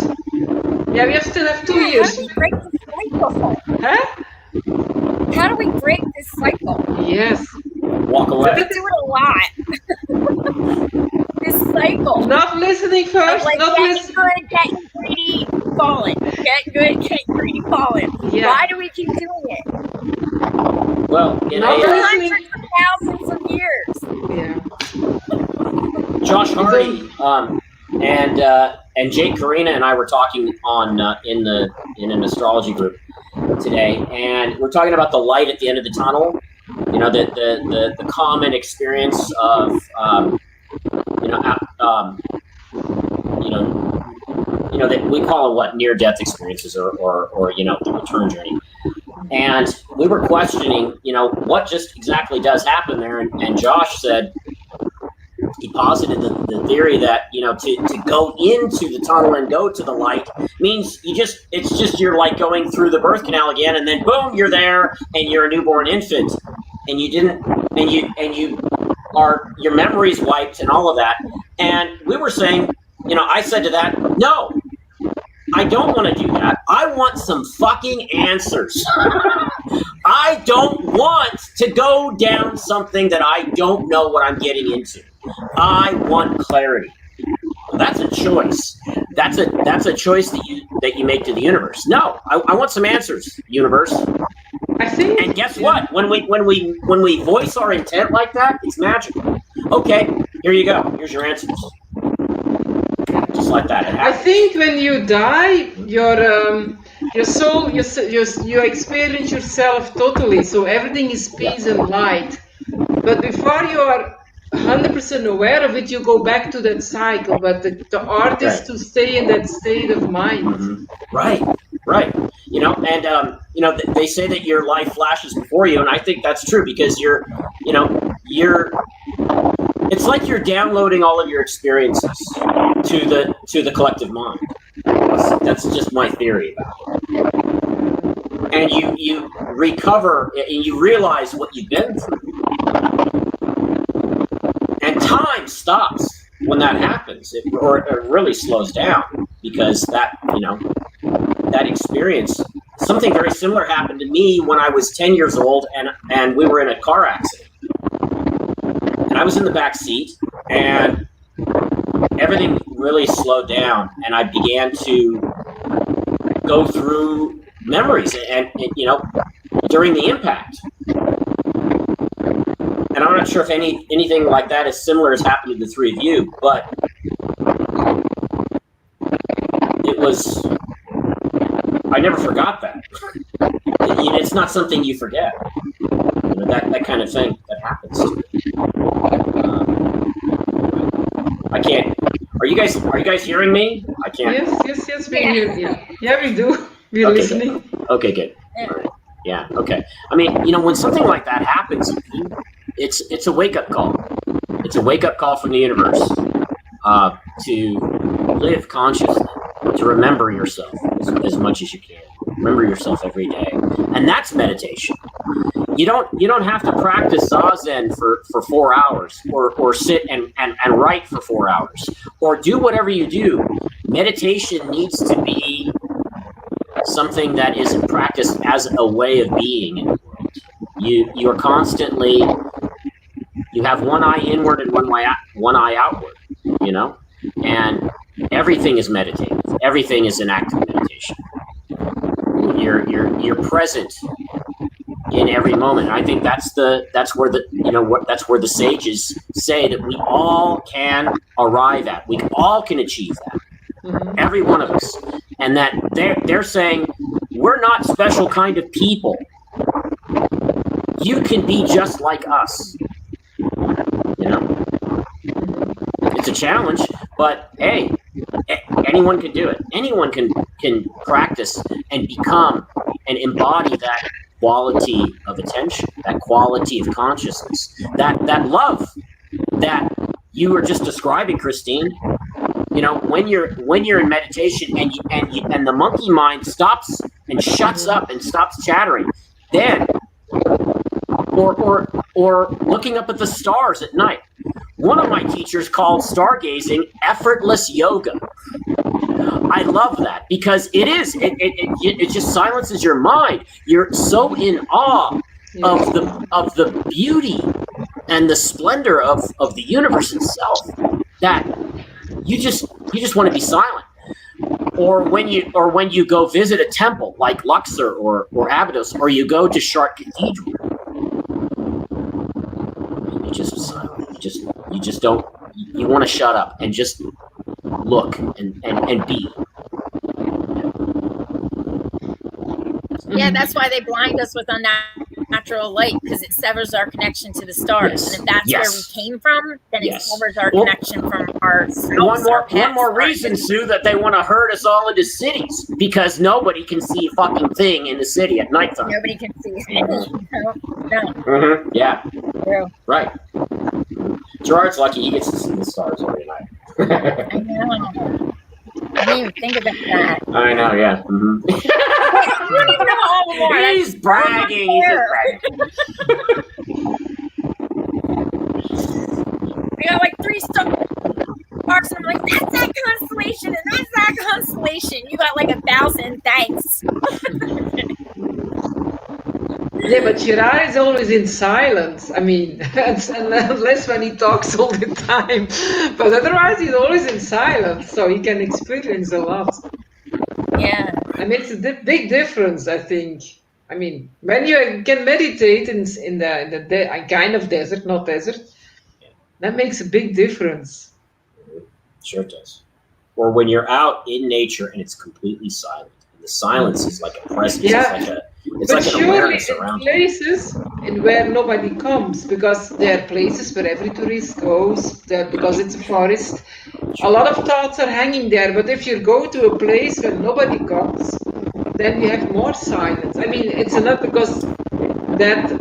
yeah, we still have 2 years. How do we break this cycle? Huh? How do we break this cycle? Yes. Walk away. We do it a lot. This cycle. Not listening first. Like Not getting listening. good, getting greedy, falling. Getting good, getting greedy, falling. Yeah. Why do we keep doing it? Well, in Not a, listening. Hundreds of thousands of years. Yeah. Josh Hardy and Jake Karina and I were talking on in an astrology group today, and we're talking about the light at the end of the tunnel. You know, the common experience of that we call it what, near-death experiences or the return journey. And we were questioning, what just exactly does happen there. And Josh said, he posited the theory that, to go into the tunnel and go to the light means it's just you're like going through the birth canal again, and then boom, you're there and you're a newborn infant, and your memory's wiped and all of that. And we were saying, I said to that, no, I don't want to do that. I want some fucking answers. I don't want to go down something that I don't know what I'm getting into. I want clarity. Well, that's a choice. That's a choice that you make to the universe. No, I want some answers, universe. I think. And guess what? When we voice our intent like that, it's magical. Okay, here you go. Here's your answers. Just like that. I think when you die, your soul, you experience yourself totally. So everything is peace and light. But before you are 100% aware of it, you go back to that cycle. But the art is to stay in that state of mind. Mm-hmm. Right. They say that your life flashes before you, and I think that's true because you're it's like you're downloading all of your experiences to the collective mind. That's just my theory about it. And you recover and you realize what you've been through. And time stops when that happens, or it really slows down because that experience. Something very similar happened to me when I was 10 years old, and we were in a car accident. And I was in the back seat, and everything really slowed down, and I began to go through memories, and during the impact. And I'm not sure if anything like that is similar has happened to the three of you, but I never forgot that. It's not something you forget. That kind of thing that happens. I can't. Are you guys hearing me? I can't. Yes, we hear you. Yeah, we do. We're listening. Good. Okay, good. All right. Yeah. Okay. I mean, when something like that happens, it's a wake up call. It's a wake up call from the universe to live consciously, to remember yourself as much as you can. Remember yourself every day, and that's meditation. You don't have to practice Zazen for 4 hours, or sit and write for 4 hours, or do whatever you do. Meditation needs to be something that isn't practiced as a way of being in the world. you're constantly, you have one eye inward and one eye outward, you know, and everything is meditative. Everything is an act of meditation. You're present in every moment. I think that's where the sages say that we all can arrive at. We all can achieve that. Mm-hmm. Every one of us. And that they're saying we're not special kind of people. You can be just like us. You know? It's a challenge, but hey, anyone can do it. Anyone can practice and become and embody that quality of attention, that quality of consciousness, that love that you were just describing, Christine. You know, when you're in meditation and the monkey mind stops and shuts up and stops chattering, then or looking up at the stars at night. One of my teachers called stargazing effortless yoga. I love that because it just silences your mind. You're so in awe of the beauty and the splendor of the universe itself that you just want to be silent. Or when you go visit a temple like Luxor or Abydos, or you go to Chartres Cathedral, you just silent. You just don't. You want to shut up and just look and be. Yeah, that's why they blind us with unnatural light, because it severs our connection to the stars. Yes. And if that's Yes. where we came from, then Yes. it severs our Well, connection from our One more reason, Sue, that they want to herd us all into cities, because nobody can see a fucking thing in the city at nighttime. Nobody can see it. No. Mm-hmm. Yeah. True. Right. Gerard's lucky he gets to see the stars every night. I know. I didn't even think about that. I know, yeah. Mm-hmm. You don't even know all more. He's bragging. He's just bragging. We got like 3 stars, and I'm like, that's that constellation, and that's that constellation. You got like 1,000. Thanks. Yeah, but Gerard is always in silence. I mean, unless when he talks all the time. But otherwise, he's always in silence, so he can experience a lot. Yeah. I mean, it's a big difference, I think. I mean, when you can meditate in the kind of desert, not desert, that makes a big difference. Sure it does. Or when you're out in nature and it's completely silent. And the silence is like a presence. Yeah. It's like an awareness around you. Places where nobody comes, because there are places where every tourist goes, because it's a forest. A lot of thoughts are hanging there, but if you go to a place where nobody comes, then you have more silence. I mean, it's not because that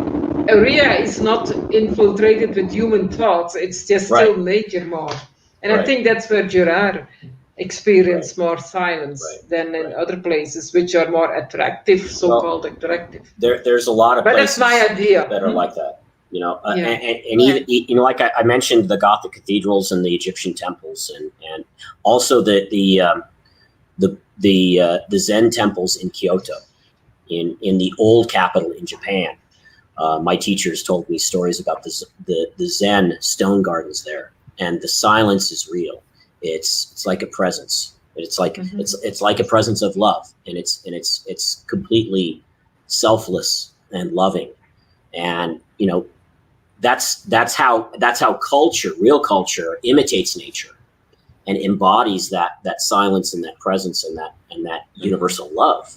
area is not infiltrated with human thoughts, it's just still nature more. And I think that's where Gerard experience more silence than in other places, which are more attractive, so-called attractive. There's a lot of places that's my idea. That are like that, you know, and even, you know, like I mentioned, the Gothic cathedrals and the Egyptian temples, and also the Zen temples in Kyoto, in the old capital in Japan. My teachers told me stories about the Zen stone gardens there, and the silence is real. It's like a presence. It's like it's like a presence of love, and it's completely selfless and loving, and you know that's how culture, real culture, imitates nature and embodies that silence and that presence and that universal love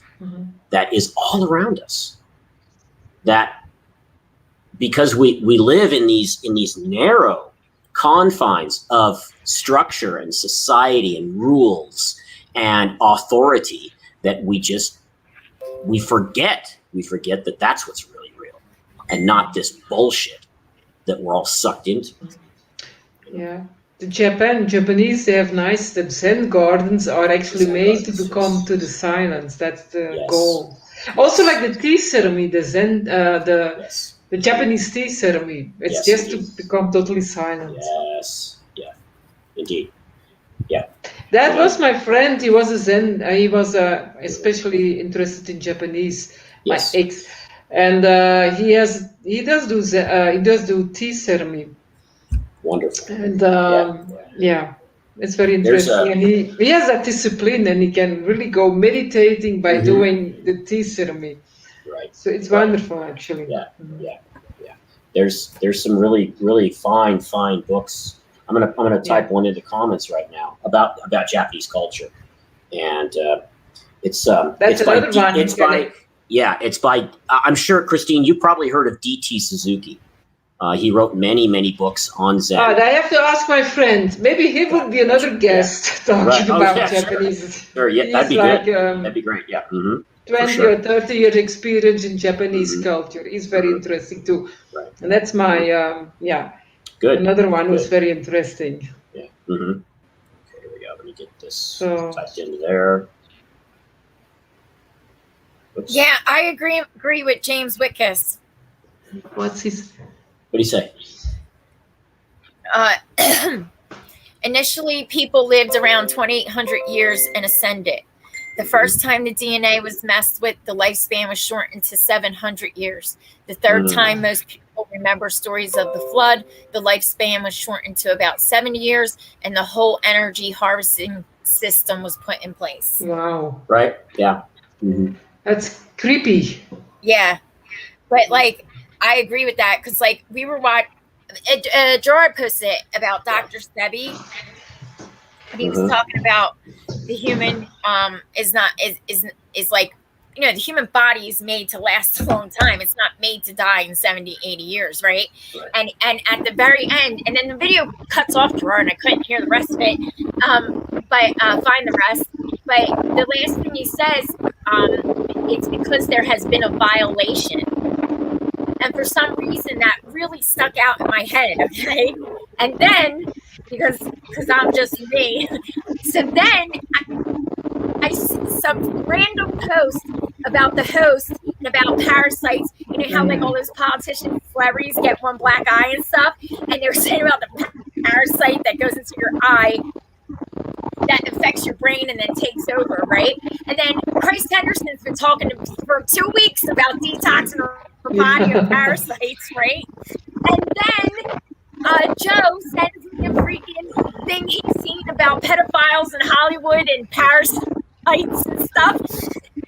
that is all around us. That because we live in these narrow confines of structure and society and rules and authority, that we forget that that's what's really real, and not this bullshit that we're all sucked into. Yeah, the Japanese, they have the Zen gardens are actually made to become to the silence. That's the goal. Also, like the tea ceremony, the Zen, the Japanese tea ceremony, it's just to become totally silent. Yes, yeah, indeed, yeah. That was my friend. He was a Zen. He was especially interested in Japanese. Yes. My ex. and he does do tea ceremony. Wonderful. And Yeah. it's very There's interesting. And he has that discipline, and he can really go meditating by doing the tea ceremony. Right. So it's wonderful, actually. Yeah. There's some really fine books. I'm gonna type one into comments right now about Japanese culture, and it's That's by another one. It's by I'm sure, Christine, you probably heard of D.T. Suzuki. He wrote many books on Zen. I have to ask my friend. Maybe he would be another guest talking about Japanese. Sure, yeah, that'd be good. That'd be great. Yeah. 20 or 30 year experience in Japanese culture is very interesting too. Right. And that's my good. Another one who's very interesting. Yeah. Okay, here we go. Let me get this typed into there. Oops. Yeah, I agree with James Witkiss. What's his? What do you say? Initially, people lived around 2,800 years and ascended. The first time the DNA was messed with, the lifespan was shortened to 700 years. The third time most people remember stories of the flood, the lifespan was shortened to about 70 years, and the whole energy harvesting system was put in place. Wow. Right? Yeah. That's creepy. Yeah. But, like, I agree with that because, like, we were watching, Gerard posted about Dr. Sebi. He was talking about the human is like, you know, the human body is made to last a long time. It's not made to die in 70, 80 years, right? And at the very end, and then the video cuts off, Gerard, and I couldn't hear the rest of it, but find the rest. But the last thing he says, it's because there has been a violation. And for some reason, that really stuck out in my head, okay? And then, because I'm just me, so then I see some random post about the host and about parasites. You know how, like, all those politicians, celebrities get one black eye and stuff? And they're saying about the parasite that goes into your eye that affects your brain and then takes over, right? And then Christ Henderson's been talking for 2 weeks about detoxing her body of parasites, right? And then Joe sends me a freaking thing he's seen about pedophiles in Hollywood and parasites and stuff.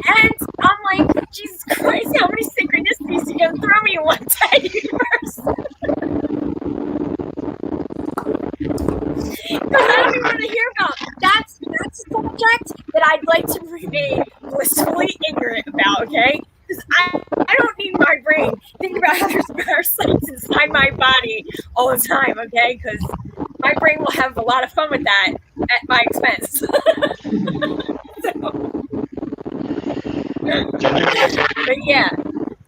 And I'm like, Jesus Christ, how many synchronicities you gonna throw me in one day, universe? Because I don't even want to hear about. That's a subject that I'd like to remain blissfully ignorant about, okay? Because I don't need my brain thinking about how there's parasites inside my body all the time, okay? Because my brain will have a lot of fun with that at my expense. But yeah,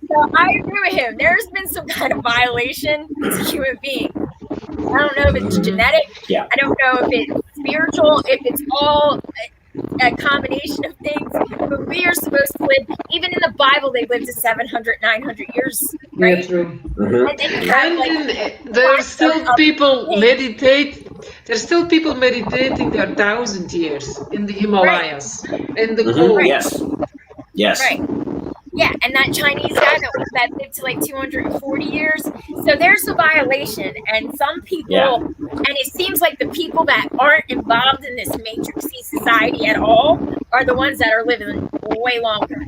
so I agree with him. There's been some kind of violation as a human being. I don't know if it's genetic. Yeah. I don't know if it's spiritual, if it's all a combination of things. But we are supposed to live, even in the Bible, they lived to 700, 900 years, right? Yeah, true. And then you have, like, there's still people meditate. There's still people meditating their 1,000 years in the Himalayas, in the cold. Yes. Right. Yeah, and that Chinese guy that lived to like 240 years. So there's a violation, and some people, and it seems like the people that aren't involved in this matrixy society at all are the ones that are living way longer.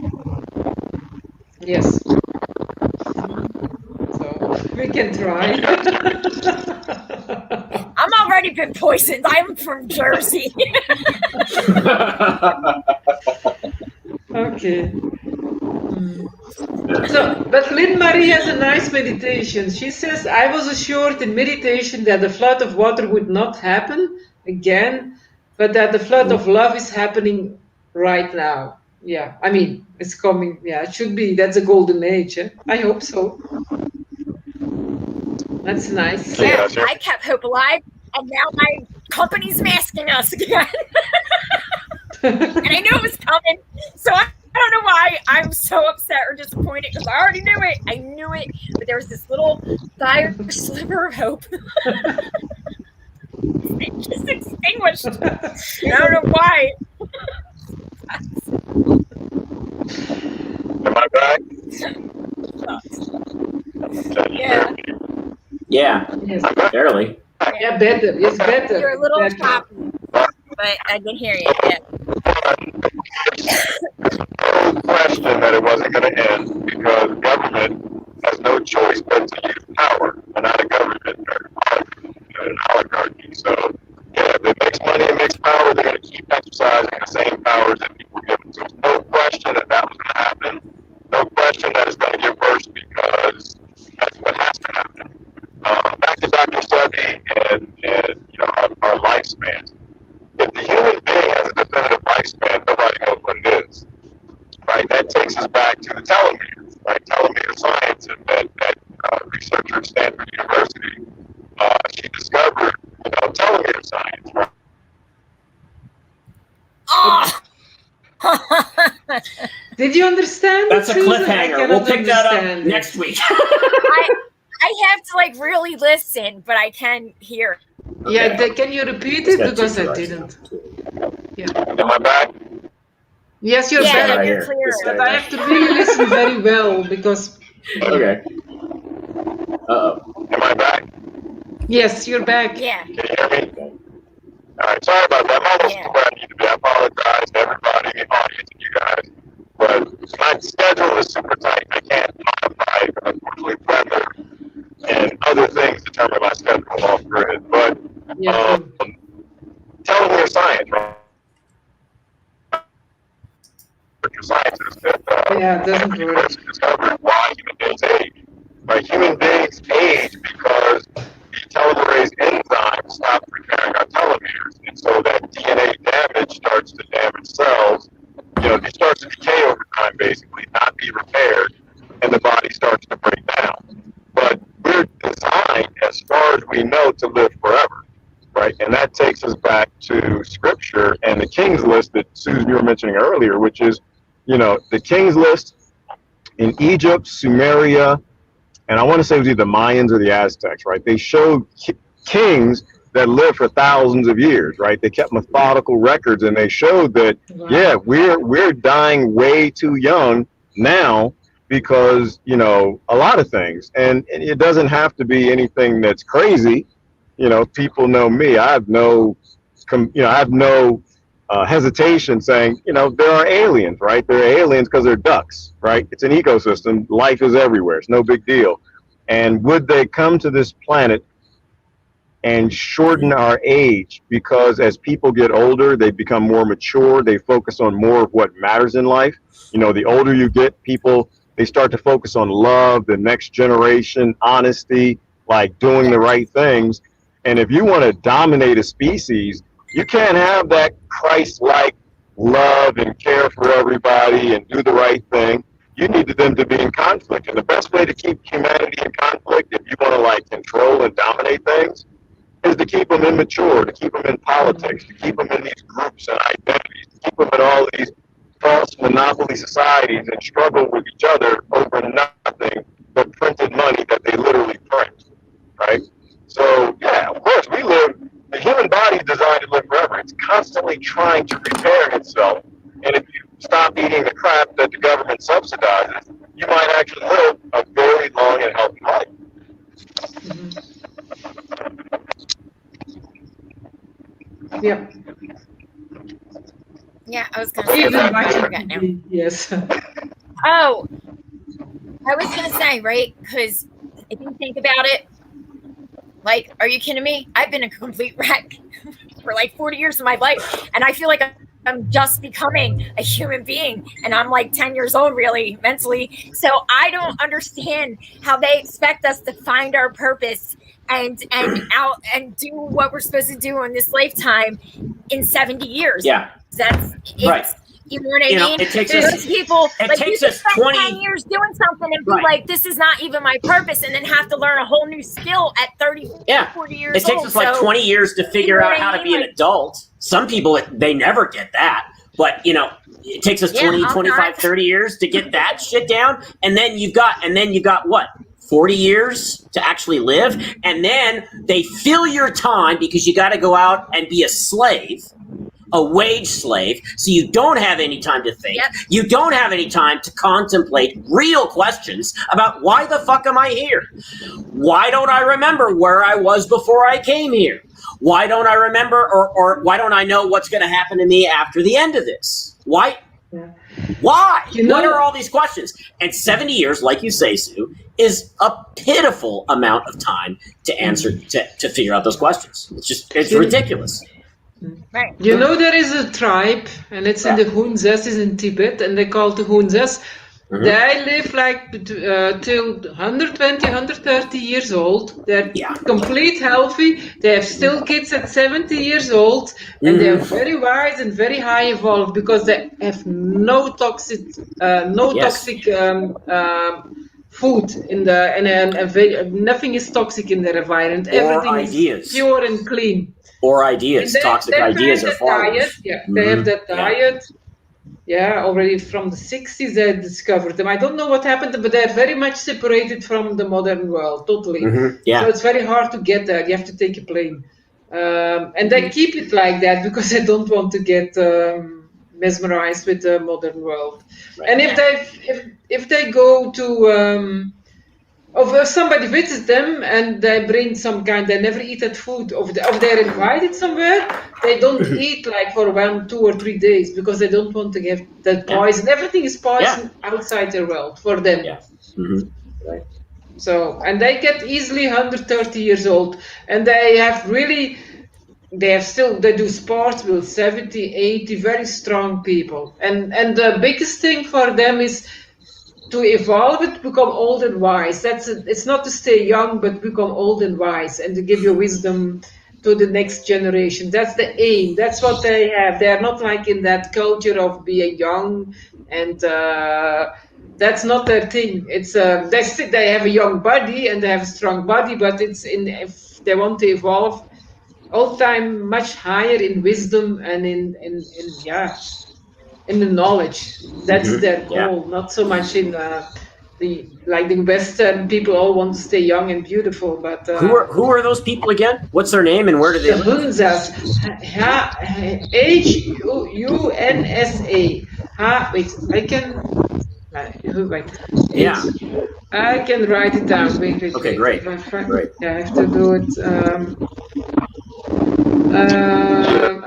Yes. So we can try. I'm already been poisoned. I'm from Jersey. Okay. So, but Lynn Marie has a nice meditation. She says, I was assured in meditation that the flood of water would not happen again, but that the flood of love is happening right now. Yeah, I mean, it's coming. Yeah, it should be. That's a golden age. Eh? I hope so. That's nice. Yeah, I kept hope alive, and now my company's masking us again. And I knew it was coming, so I don't know why I'm so upset or disappointed, because I already knew it. I knew it, but there was this little dire sliver of hope. It just extinguished. I don't know why. Am I back? Yeah. Yeah, Yes. barely. Yeah, better. It's better. You're a little Better. choppy, but I can hear you. Yeah. No question that it wasn't going to end because government has no choice but to use power. We're not a government, we're an oligarchy. So, yeah, if it makes money and makes power, they're going to keep exercising the same powers that people give them. So, there's no question that that was going to happen. No question that it's going to get worse because that's what has to happen. Back to Dr. Sebi and you know our lifespans. If the human being has a definitive lifespan, nobody knows what it is. Right? That takes us back to the telomeres, right? Telomere science that researcher at Stanford University, she discovered, you know, telomere science, right? Oh! Did you understand? That's a Susan? I cliffhanger. cannot We'll pick that up understand it. next week. I have to like really listen, but I can hear. Yeah, can you repeat it? Because I didn't. Am I back? Yes, you're Yeah, back. right you're here. clear. This guy But I have to really listen very well because. Okay. Uh-oh. Am I back? Yes, you're back. Yeah. Can you hear me? All right, sorry about that. I'm almost Yeah. to where I need to be. I apologize to everybody in the audience and you guys. But my schedule is super tight. I can't modify, unfortunately, weather and other things determine my schedule off grid. But Yeah. telomere science, right? Scientists that Yeah, it doesn't work. discovered why human beings age. Right? Human beings age because the telomerase enzyme stops repairing our telomeres. And so that DNA damage starts to damage cells. You know, it starts to decay over time, basically, not be repaired, and the body starts to break down. But we're designed, as far as we know, to live forever, right? And that takes us back to Scripture and the King's List that Susan, you were mentioning earlier, which is, you know, the King's List in Egypt, Sumeria, and I want to say it was either the Mayans or the Aztecs, right? They showed kings that lived for thousands of years, right? They kept methodical records, and they showed that, Wow. yeah, we're dying way too young now because, you know, a lot of things, and it doesn't have to be anything that's crazy. You know, people know me. I have no hesitation saying, you know, there are aliens, right? There are aliens because they're ducks, right? It's an ecosystem. Life is everywhere. It's no big deal. And would they come to this planet and shorten our age because as people get older, they become more mature. They focus on more of what matters in life. You know, the older you get, people, they start to focus on love, the next generation, honesty, like doing the right things. And if you want to dominate a species, you can't have that Christ-like love and care for everybody and do the right thing. You need them to be in conflict. And the best way to keep humanity in conflict, if you want to like control and dominate things, is to keep them immature, to keep them in politics, to keep them in these groups and identities, to keep them in all these false monopoly societies and struggle with each other over nothing but printed money that they literally print, right? So, yeah, of course, the human body is designed to live forever. It's constantly trying to repair itself. And if you stop eating the crap that the government subsidizes, you might actually live a very long and healthy life. Yeah. Yeah, I was gonna say Even something, I vitamin forgot now. D, yes. Oh, I was gonna say, right? Because if you think about it, like, are you kidding me? I've been a complete wreck for like 40 years of my life, and I feel like I'm just becoming a human being, and I'm like 10 years old, really, mentally. So I don't understand how they expect us to find our purpose and do what we're supposed to do in this lifetime in 70 years. Yeah. That's Right. You know what I mean? It takes Those us. people, It like, takes you us can spend 20 10 years doing something and be Right. like, this is not even my purpose, and then have to learn a whole new skill at 30, Yeah. 40 years It takes old. us like So, 20 years to figure you know out what I how to mean? be an Like- adult. Some people, they never get that. But, you know, it takes us Yeah, 20, I'll 25, not. 30 years to get that shit down. And then you've got what? 40 years to actually live. And then they fill your time because you got to go out and be a slave. a wage slave, so you don't have any time to think. Yep. You don't have any time to contemplate real questions about why the fuck am I here? Why don't I remember where I was before I came here? Why don't I remember or why don't I know what's going to happen to me after the end of this? Why? Yeah. Why? You know- What are all these questions? And 70 years, like you say, Sue, is a pitiful amount of time to answer, to figure out those questions. It's ridiculous. Right. You know, there is a tribe, and it's in the Hunzas, is in Tibet, and they call the Hunzas. Mhm. They live like till 120, 130 years old. They're complete healthy. They have still kids at 70 years old, and they're very wise and very high evolved because they have no toxic, food in the and nothing is toxic in their environment. Everything is pure and clean. Or ideas, toxic ideas are foreign. They have that diet. Yeah, already from the 60s they discovered them. I don't know what happened, but they're very much separated from the modern world, totally. Yeah. So it's very hard to get there. You have to take a plane. And they keep it like that because they don't want to get mesmerized with the modern world. Right. And if they go to... or if somebody visits them and they bring some kind, they never eat that food, or they're invited somewhere, they don't eat like for 1, 2, or 3 days because they don't want to get that poison. Everything is poison outside their world for them. Yeah. Mm-hmm. Right. So, and they get easily 130 years old, and they do sports with 70, 80 very strong people. And the biggest thing for them is to evolve it, become old and wise. It's not to stay young, but become old and wise, and to give your wisdom to the next generation. That's the aim. That's what they have. They are not like in that culture of being young, and that's not their thing. It's they have a young body and they have a strong body, but if they want to evolve, all the time much higher in wisdom and in the knowledge. That's their goal, not so much in the Western people all want to stay young and beautiful. But who are those people again? What's their name and where do they the live? Hunzas, Hunsa. Wait, I can. Wait. Yeah. I can write it down. Wait. Okay, great. Great. Yeah, I have to do it.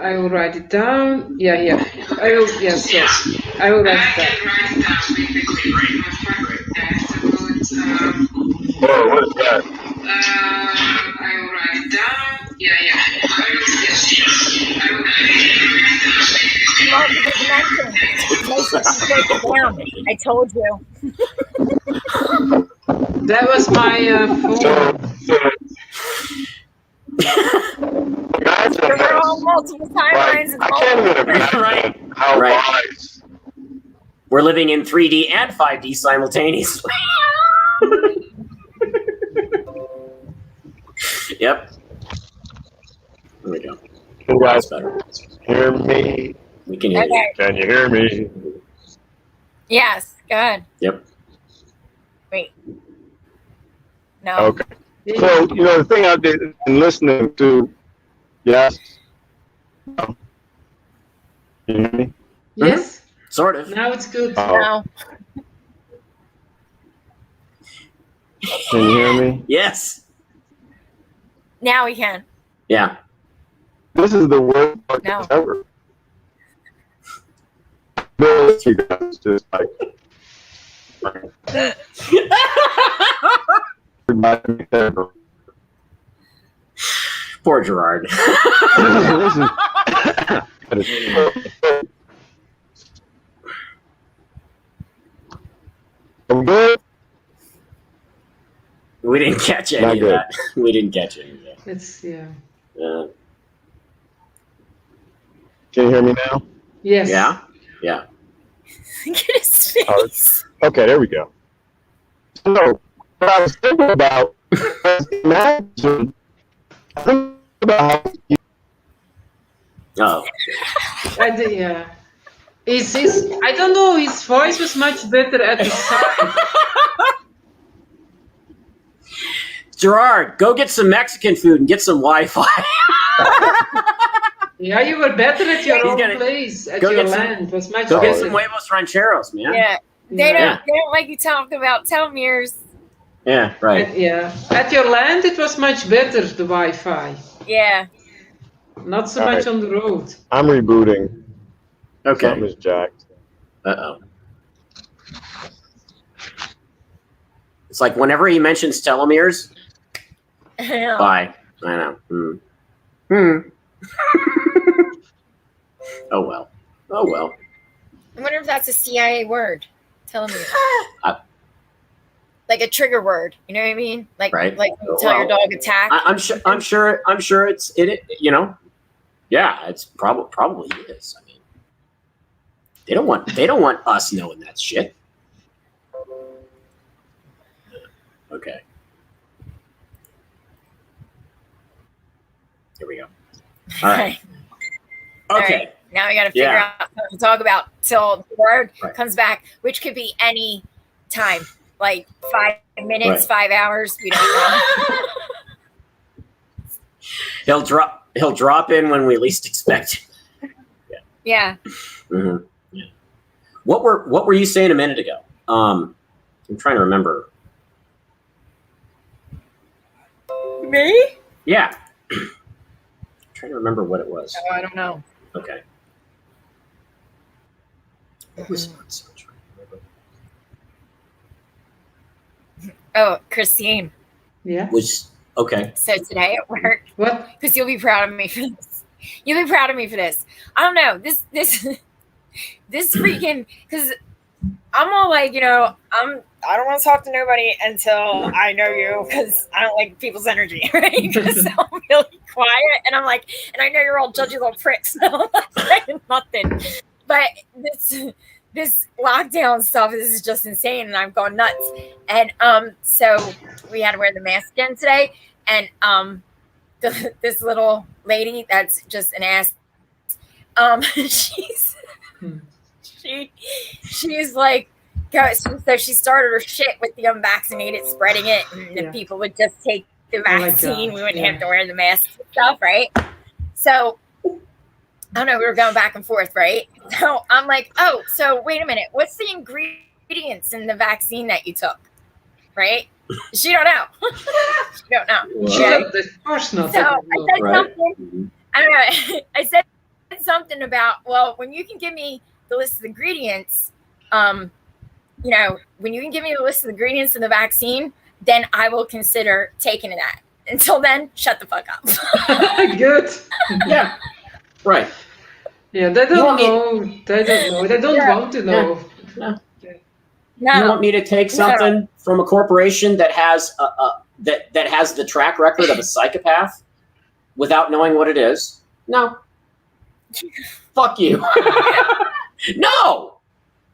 I will write it down. Yeah. I will. Yes. I will write it down. Oh, what is that? I will write it down. Yeah. I will Well, I told you. That was my phone. Imagine There were this. all multiple timelines. I can't even imagine how wise. We're living in 3D and 5D simultaneously. Yep. There we go. You guys That's better. hear me? We can hear you. Okay. Can you hear me? Yes. Good. Yep. Wait. No. Okay. So, the thing I've been listening to, yes? No. Can you hear me? Yes. Sort of. Now it's good. No. Can you hear me? Yes. Now we can. Yeah. This is the worst part No. ever. You guys just like Poor Gerard. I'm good. We didn't catch Not any of good. that. We didn't catch any of that. It's Yeah. Can you hear me now? Yes. Yeah. Yeah. Look at his face. Okay, there we go. So, what I was thinking about, imagine, I think about how Oh. Yeah. I don't know. His voice was much better at the start. Gerard, go get some Mexican food and get some Wi-Fi. Yeah, you were better at your He's own gonna- place, at go your get some- land. It was much Go better. get some huevos rancheros, man. Yeah. They Yeah. don't like you talk about telomeres. Yeah, right. At your land, it was much better, the Wi-Fi. Yeah. Not so All much right. on the road. I'm rebooting. Okay. Something is jacked. Uh-oh. It's like whenever he mentions telomeres, Yeah. bye. I know. Oh well. Oh well. I wonder if that's a CIA word. Telomere. I- Like a trigger word. You know what I mean? Like Right. like when you tell your Well, dog attack. I'm sure it's it. You know. Yeah, it's probably is. I mean, they don't want us knowing that shit. Okay. Here we go. All right. Okay. Now we got to figure Yeah. out what to talk about till the word Right. comes back, which could be any time, like 5 minutes, Right. 5 hours. We don't know. He'll drop in when we least expect it. Yeah. Mm-hmm. Yeah. What were you saying a minute ago? I'm trying to remember. Me? Yeah. Trying to remember what it was. Oh, I don't know. Okay. What was it? So I'm trying to remember. Oh, Christine. Yeah. Was okay. So today at work, What? because you'll be proud of me for this. You'll be proud of me for this. I don't know. This freaking, because I'm all like, I don't want to talk to nobody until I know you, because I don't like people's energy, right? Because I'm really quiet, and I'm like, and I know you're all judgy little pricks, so I'm not saying nothing. But this lockdown stuff is just insane, and I've gone nuts. And so we had to wear the mask again today, and this little lady that's just an ass, she's like, so she started her shit with the unvaccinated, spreading it, and if people would just take the vaccine, we wouldn't have to wear the mask and stuff, right? So I don't know, we were going back and forth, right? So I'm like, oh, so wait a minute, what's the ingredients in the vaccine that you took, right? She don't know. She don't know. Well, Of course not. So I said Right. something. Mhm. I don't know. I said something about, well, when you can give me the list of ingredients, when you can give me the list of ingredients in the vaccine, then I will consider taking it. Until then, shut the fuck up. Good. Yeah. Right. Yeah, they You don't want me- know. They don't know. They don't Yeah. want to know. You want me to take something from a corporation that has that has the track record of a psychopath without knowing what it is? No. Fuck you. No.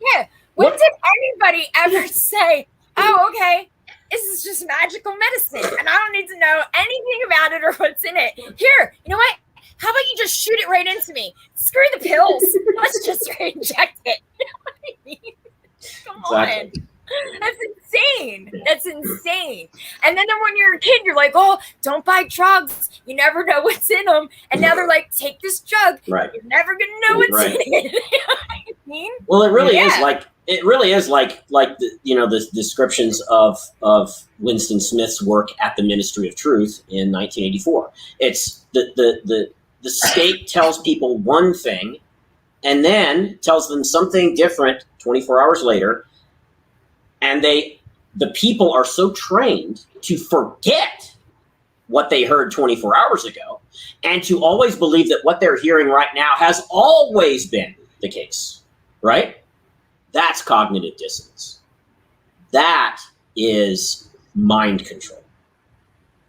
Yeah. When did anybody ever say, oh, okay, this is just magical medicine and I don't need to know anything about it or what's in it? Here, you know what? How about you just shoot it right into me? Screw the pills. Let's just inject it. You know what I mean? Come Exactly. on. That's insane. That's insane. And then when you're a kid, you're like, oh, don't buy drugs. You never know what's in them. And now they're like, take this drug. Right. You're never going to know what's Right. in it. You know what I mean? Well, it really is Yeah. like the descriptions of Winston Smith's work at the Ministry of Truth in 1984. It's the state tells people one thing and then tells them something different 24 hours later, and the people are so trained to forget what they heard 24 hours ago and to always believe that what they're hearing right now has always been the case, right? That's cognitive dissonance. That is mind control.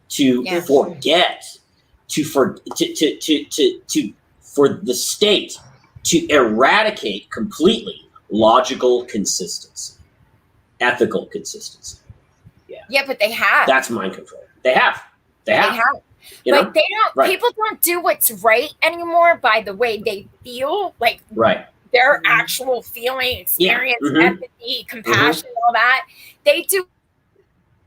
To Yeah. forget, for the state to eradicate completely logical consistency, ethical consistency. Yeah, but they have. That's mind control. They have. They have. You know? Like they don't. Right. People don't do what's right anymore by the way they feel. Like Right. their actual feeling, experience, Mhm. empathy, compassion, all that. They do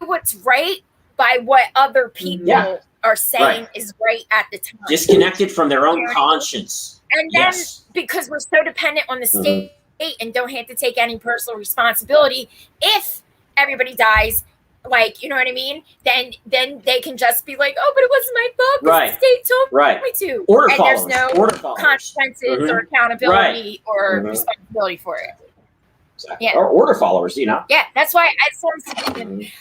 what's right by what other people Yeah. are saying is right at the time. Disconnected from their own conscience. And then because we're so dependent on the state and don't have to take any personal responsibility, if everybody dies, like, you know what I mean? Then they can just be like, oh, but it wasn't my fault because the state told me to. Order followers. There's no consequences or accountability or responsibility for it. Exactly. Yeah. Or order followers, you know? Yeah, that's why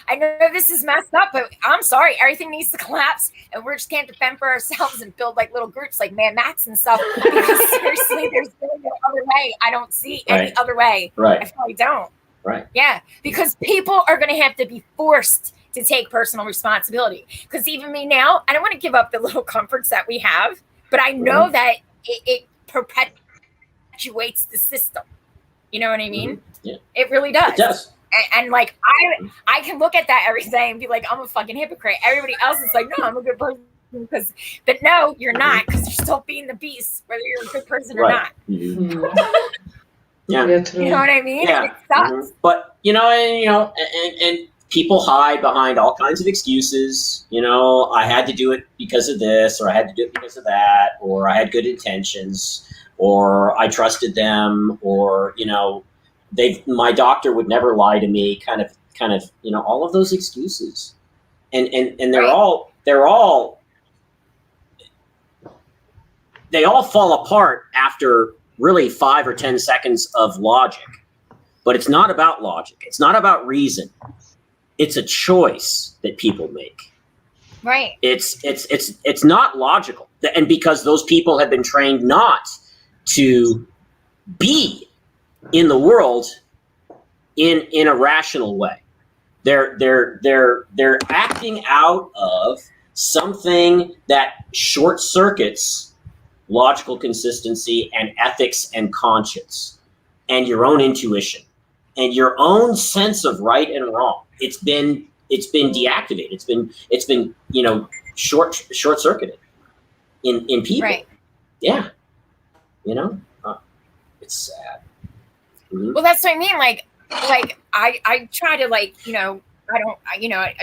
I know this is messed up, but I'm sorry. Everything needs to collapse, and we just can't defend for ourselves and build like little groups like Mad Max and stuff. Because seriously, there's no other way. I don't see any other way. Right. I really don't. Right. Yeah, because people are going to have to be forced to take personal responsibility. Because even me now, I don't want to give up the little comforts that we have, but I know that it perpetuates the system. You know what I mean? Yeah. It really does. It does. And like I can look at that every day and be like, I'm a fucking hypocrite. Everybody else is like, no, I'm a good person. But no, you're not, because you're still being the beast, whether you're a good person or not. Yeah. You know what I mean? Yeah. It sucks. But and people hide behind all kinds of excuses. You know, I had to do it because of this, or I had to do it because of that, or I had good intentions, or I trusted them, or my doctor would never lie to me, kind of, all of those excuses. And they all fall apart after really 5 or 10 seconds of logic. But it's not about logic. It's not about reason. It's a choice that people make. Right. It's not logical. And because those people have been trained not to be in the world in a rational way. They're acting out of something that short circuits logical consistency and ethics and conscience and your own intuition and your own sense of right and wrong. It's been deactivated. It's been short circuited in people. Right. Yeah. It's sad. Mm-hmm. Well, that's what I mean. Like I try to I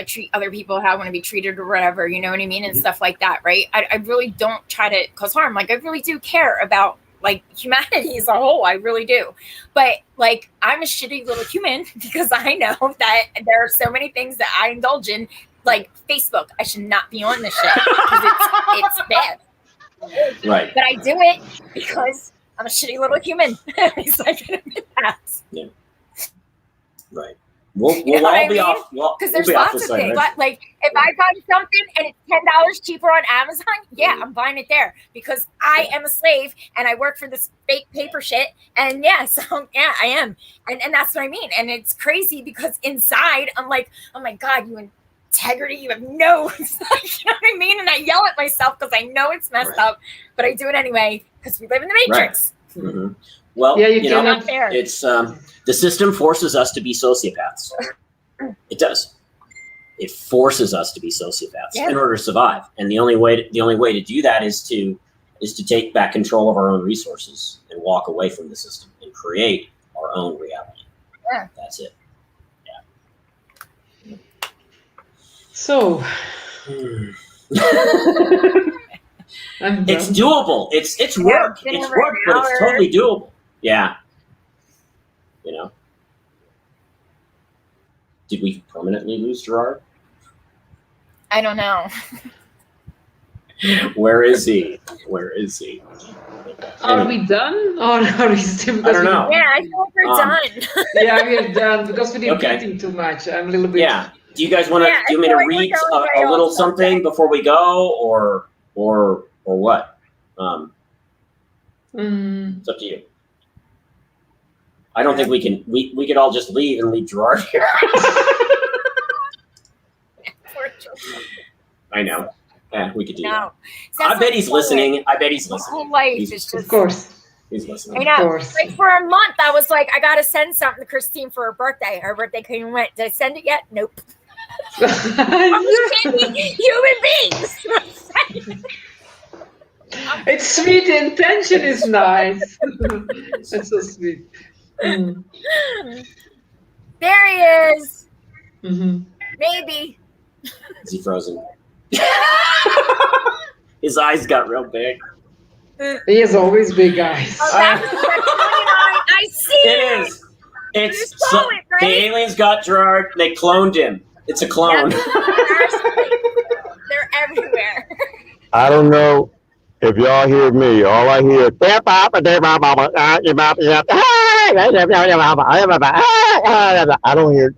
treat other how I want to be treated or whatever, you know what I mean? And stuff like that. Right. I really don't try to cause harm. Like I really do care about like humanity as a whole. I really do. But like, I'm a shitty little human because I know that there are so many things that I indulge in, like Facebook. I should not be on this shit because it's bad. Right. But I do it because I'm a shitty little human. It's like, yeah. Right. We'll all be off. Because there's lots of things. Like if I find something and it's $10 cheaper on Amazon, I'm buying it there because I am a slave and I work for this fake paper shit. And I am. And that's what I mean. And it's crazy because inside I'm like, oh my God, you integrity, you have no, you know what I mean? And I yell at myself because I know it's messed up, but I do it anyway because we live in the Matrix. Right. Mm-hmm. Well, it's the system forces us to be sociopaths. It does. It forces us to be sociopaths in order to survive. And the only way to do that is to take back control of our own resources and walk away from the system and create our own reality. Yeah. That's it. Yeah. So it's doable. It's work. It's work, but it's totally doable. Yeah. Did we permanently lose Gerard? I don't know. Where is he? Are we done? Or are we still? I don't know. Yeah, I think we're done. Yeah, we are done because we didn't eating too much. I'm a little bit. Yeah. Do you guys want to? do you want me to read a little something before we go, or what? It's up to you. I don't think we can. We could all just leave and leave Gerard here. I know. Yeah, we could do that. I bet he's listening. My whole life is just. Of course. He's listening. I know. Of course. Like for a month, I was like, I gotta send something to Christine for her birthday. Her birthday came and went. Did I send it yet? Nope. Human beings. It's sweet. The intention is nice. That's so sweet. There he is. Mm-hmm. Maybe. Is he frozen? His eyes got real big. He has always big eyes. Oh, that's the 29. I see It is. It's You saw it, right? the aliens got Gerard. They cloned him. It's a clone. Yep. They're everywhere. I don't know if y'all hear me. All I hear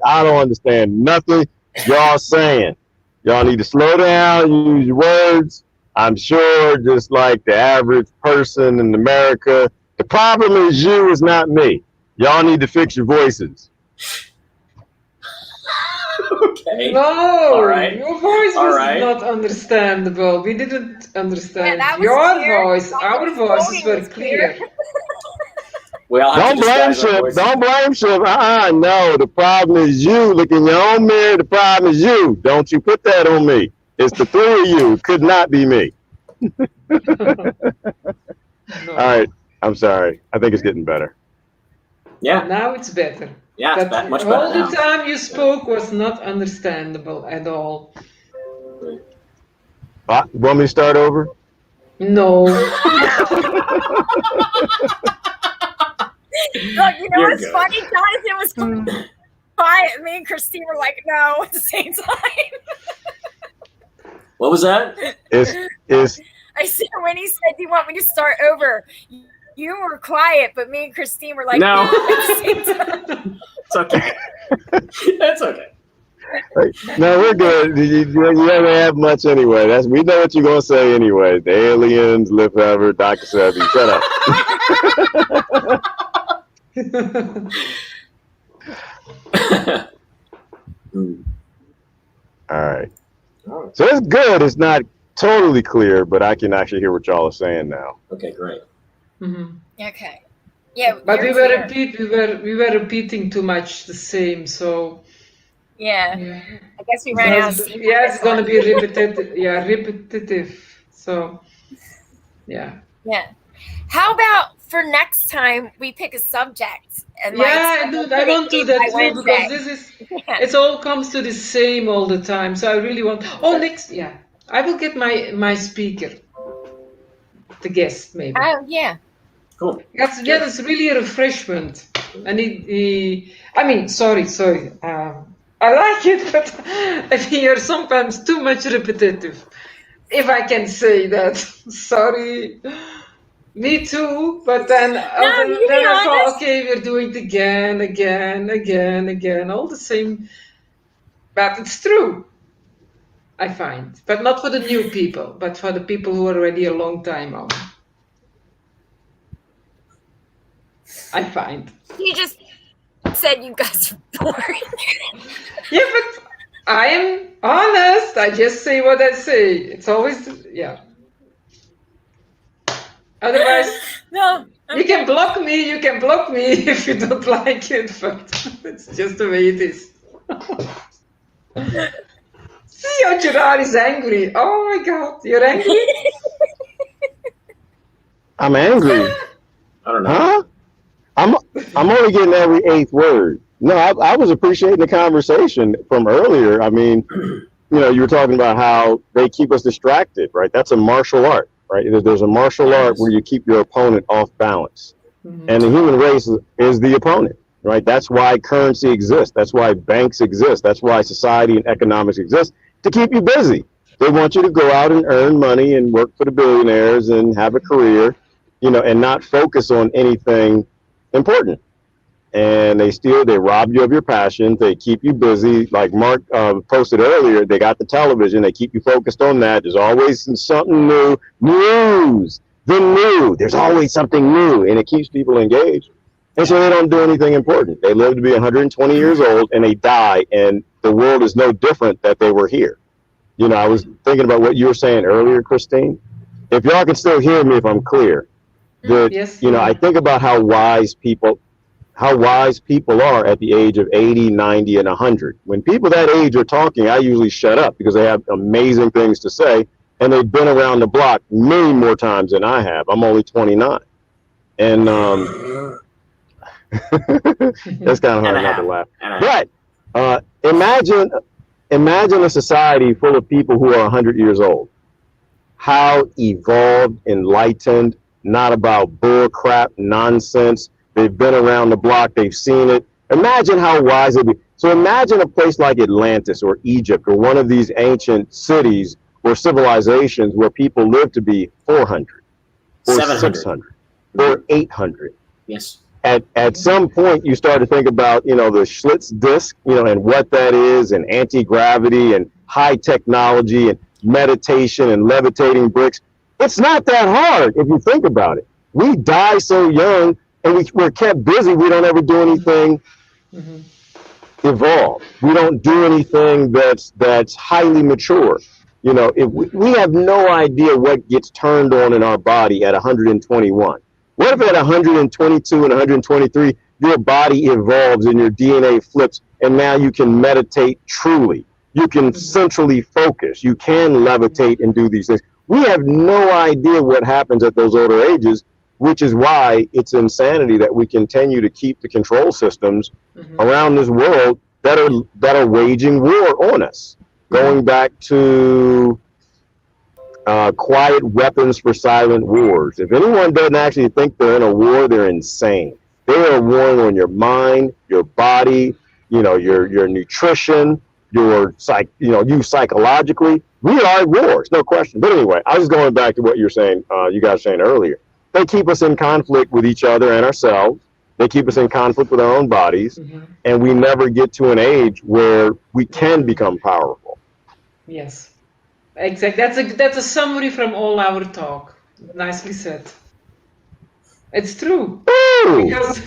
I don't understand nothing y'all saying. Y'all need to slow down, use your words. I'm sure just like the average person in America, the problem is you, is not me. Y'all need to fix your voices. Okay. No, All right. your voice All was right. not understandable. We didn't understand that was your clear. voice. Our voices Voting were was clear. clear. We all have Don't to blame disguise our Shiv. voices. Don't blame Shiv. No, the problem is you. Look in your own mirror. The problem is you. Don't you put that on me. It's the three of you. It could not be me. No. All right. I'm sorry. I think it's getting better. Yeah. Now it's better. Yeah. It's But much all better the now. time you spoke was not understandable at all. Want me to start over? No. Look, you know You're what's good. funny? Jonathan was quiet. Me and Christine were like, no, at the same time. What was that? It's I said, when he said, do you want me to start over? You were quiet, but me and Christine were like, No. at the same time. It's okay. That's okay. no, we're good. You don't have much anyway. We know what you're gonna say anyway. The aliens live forever. Dr. Sebi, shut up. All right. So it's good. It's not totally clear, but I can actually hear what y'all are saying now. Okay, great. Mhm. Okay. Yeah. But you're we clear. were repeating too much the same, so Yeah. yeah. I guess we ran out of steam. Yeah, it's gonna be repetitive. Yeah, repetitive. So yeah. Yeah. How about for next time we pick a subject? And Yeah, I want to do that too, because this is it all comes to the same all the time. So I really want. Oh, next, yeah, I will get my speaker, the guest maybe. Oh yeah. Cool. That's really a refreshment. And I mean, sorry. I like it, but I think you're sometimes too much repetitive. If I can say that, sorry. Me too, but then I thought, okay, we're doing it again, all the same. But it's true, I find. But not for the new people, but for the people who are already a long time on. I find. You just said you guys are boring. Yeah, but I am honest. I just say what I say. It's always, yeah. Otherwise, No. you can block me if you don't like it, but it's just the way it is. See how Gerard is angry. Oh my God, you're angry? I'm angry. I don't know. Huh? I'm only getting every eighth word. No, I was appreciating the conversation from earlier. I mean, you were talking about how they keep us distracted, right? That's a martial art, right? There's a martial art where you keep your opponent off balance. Mm-hmm. And the human race is the opponent, right? That's why currency exists. That's why banks exist. That's why society and economics exist, to keep you busy. They want you to go out and earn money and work for the billionaires and have a career, and not focus on anything important. And they rob you of your passion. They keep you busy. Like Mark posted earlier, they got the television. They keep you focused on that. There's always something new. News, the new. There's always something new, and it keeps people engaged. And so they don't do anything important. They live to be 120 years old, and they die, and the world is no different that they were here. I was thinking about what you were saying earlier, Christine. If y'all can still hear me, if I'm clear, that Yes. I think about how wise people are at the age of 80, 90, and 100. When people that age are talking, I usually shut up because they have amazing things to say, and they've been around the block many more times than I have. I'm only 29. And that's kind of hard not to laugh. But imagine Imagine a society full of people who are 100 years old. How evolved, enlightened, not about bull crap, nonsense. They've been around the block. They've seen it. Imagine how wise it'd be. So imagine a place like Atlantis or Egypt or one of these ancient cities or civilizations where people live to be 400 or 700. 600 or 800. Yes. At some point, you start to think about, the Schlitz disk, and what that is, and anti-gravity and high technology and meditation and levitating bricks. It's not that hard if you think about it. We die so young and we're kept busy. We don't ever do anything evolve. We don't do anything that's highly mature. If we have no idea what gets turned on in our body at 121. What if at 122 and 123, your body evolves and your DNA flips, and now you can meditate truly. You can centrally focus. You can levitate and do these things. We have no idea what happens at those older ages, which is why it's insanity that we continue to keep the control systems around this world that are waging war on us. Going back to quiet weapons for silent wars. If anyone doesn't actually think they're in a war, they're insane. They are warring on your mind, your body, your nutrition, you psychologically. We are at wars, no question. But anyway, I was going back to what you guys were saying earlier. They keep us in conflict with each other and ourselves. They keep us in conflict with our own bodies, and we never get to an age where we can become powerful. Yes. Exactly. That's a summary from all our talk. Nicely said. It's true. Ooh. Because,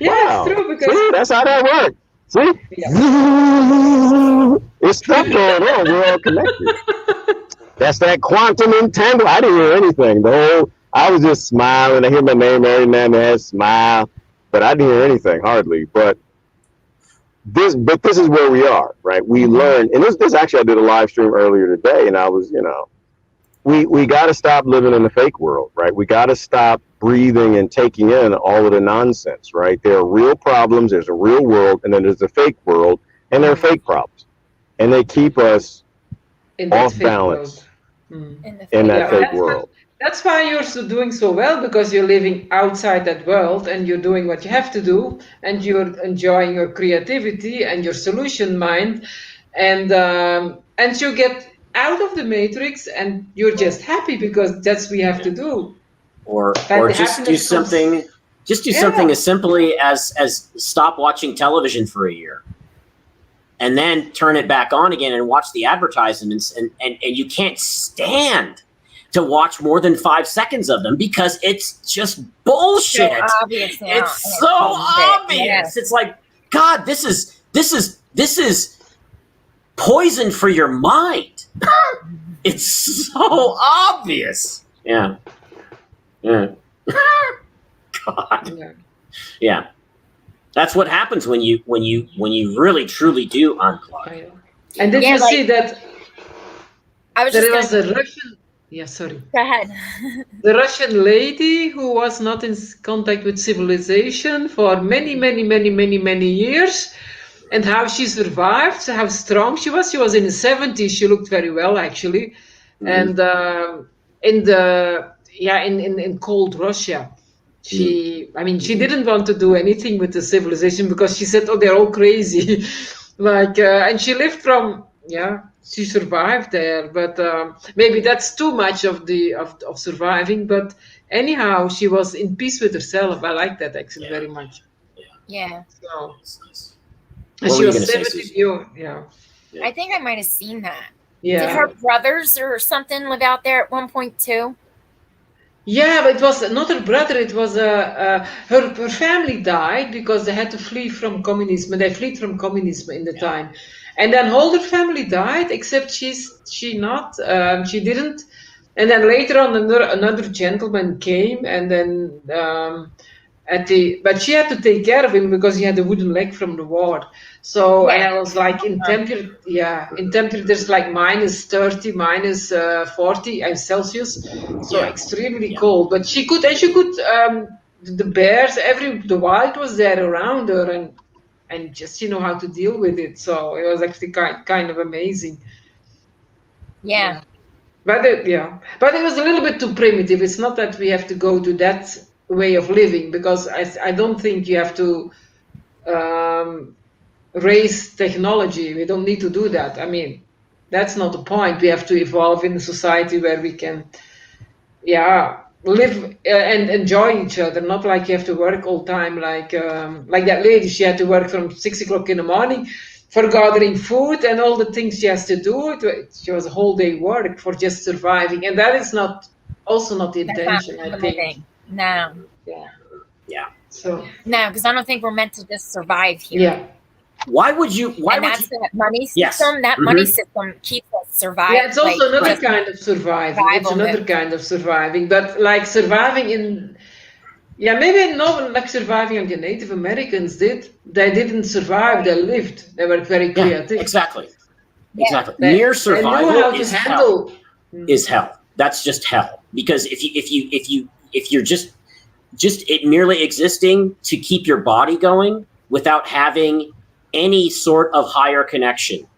wow. It's true because see, that's how that works. See? Yeah. It's stuff going on. We're all connected. That's that quantum entanglement. I didn't hear anything. I was just smiling. I hear my name every now and then, smile, but I didn't hear anything hardly. But this is where we are, right? We learn, and this actually I did a live stream earlier today, and I was, we got to stop living in the fake world, right? We got to stop breathing and taking in all of the nonsense, right? There are real problems. There's a real world, and then there's a fake world, and there are fake problems, and they keep us off balance in that fake world. That's why you're doing so well, because you're living outside that world and you're doing what you have to do, and you're enjoying your creativity and your solution mind, and you get out of the matrix and you're just happy because that's what we have to do. Or just do something. Just do something as simply as stop watching television for a year, and then turn it back on again and watch the advertisements, and you can't stand to watch more than 5 seconds of them because it's just bullshit. So obvious now. It's so obvious. Yeah. It's like, God, this is poison for your mind. It's so obvious. Yeah. God. Yeah. That's what happens when you really truly do unplug. And did you see that? I was there was a Russian. Yeah, sorry. Go ahead. The Russian lady who was not in contact with civilization for many, many, many, many, many years, and how she survived, how strong she was. She was in the 70s. She looked very well, actually, and in cold Russia, she didn't want to do anything with the civilization because she said, "Oh, they're all crazy," and she lived from She survived there, but maybe that's too much of surviving. But anyhow, she was in peace with herself. I like that actually very much. Yeah. So, and she was 70 years. Yeah. I think I might have seen that. Yeah. Did her brothers or something live out there at one point too? Yeah, but it was not her brother. It was her family died because they had to flee from communism. They fled from communism in the time. And then all her family died, except she didn't. And then later on, another gentleman came, and then but she had to take care of him because he had a wooden leg from the war. So and I was like in temperature, there's like -30, -40 Celsius, so extremely cold. But she could. The bears, the wild was there around her, and and just how to deal with it. So it was actually kind of amazing. Yeah. But but it was a little bit too primitive. It's not that we have to go to that way of living, because I don't think you have to raise technology. We don't need to do that. I mean, that's not the point. We have to evolve in a society where we can, live and enjoy each other. Not like you have to work all the time. Like that lady, she had to work from 6 o'clock in the morning for gathering food and all the things she has to do. She was a whole day work for just surviving, and that is also not the intention. I think. No. Yeah. So. No, because I don't think we're meant to just survive here. Yeah. Why would you? That money system. Yes. That money system keeps us surviving. Yeah, it's also another kind of surviving. It's another kind of surviving, but like surviving in. Yeah, maybe not like surviving like the Native Americans did. They didn't survive; they lived. They were very creative. Yeah, exactly. Mere survival is hell. Is hell. That's just hell. Because if you're just it merely existing to keep your body going without having any sort of higher connection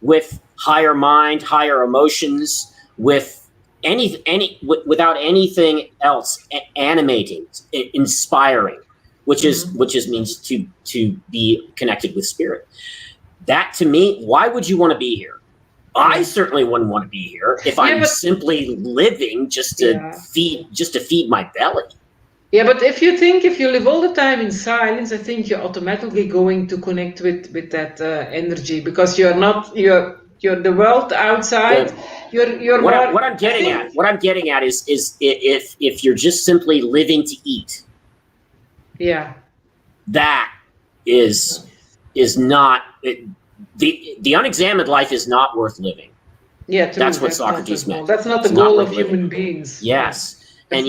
with higher mind, higher emotions, with without anything else animating, inspiring, which means to be connected with spirit. That to me, why would you want to be here? I certainly wouldn't want to be here if I'm simply living just to feed my belly. Yeah, but if you live all the time in silence, I think you're automatically going to connect with that energy, because you're the world outside. You're what I'm getting at is if you're just simply living to eat. Yeah. That is not the unexamined life is not worth living. Yeah, true. That's what Socrates meant. That's not the goal of human beings. Yes. And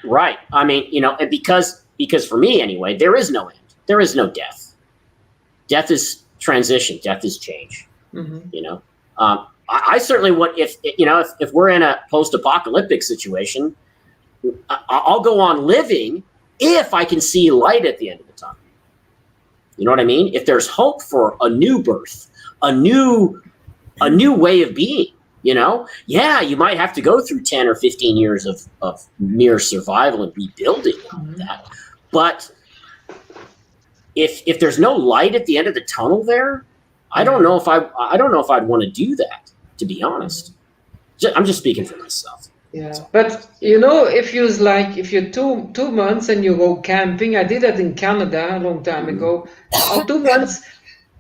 right. I mean, and because for me anyway, there is no end. There is no death. Death is transition. Death is change. I certainly would if we're in a post-apocalyptic situation, I'll go on living if I can see light at the end of the tunnel. You know what I mean? If there's hope for a new birth, a new way of being. You might have to go through 10 or 15 years of mere survival and rebuilding and all of that. But if there's no light at the end of the tunnel there, I don't know if I'd want to do that, to be honest. I'm just speaking for myself. Yeah, but if you're 2 months and you go camping, I did that in Canada a long time ago. 2 months.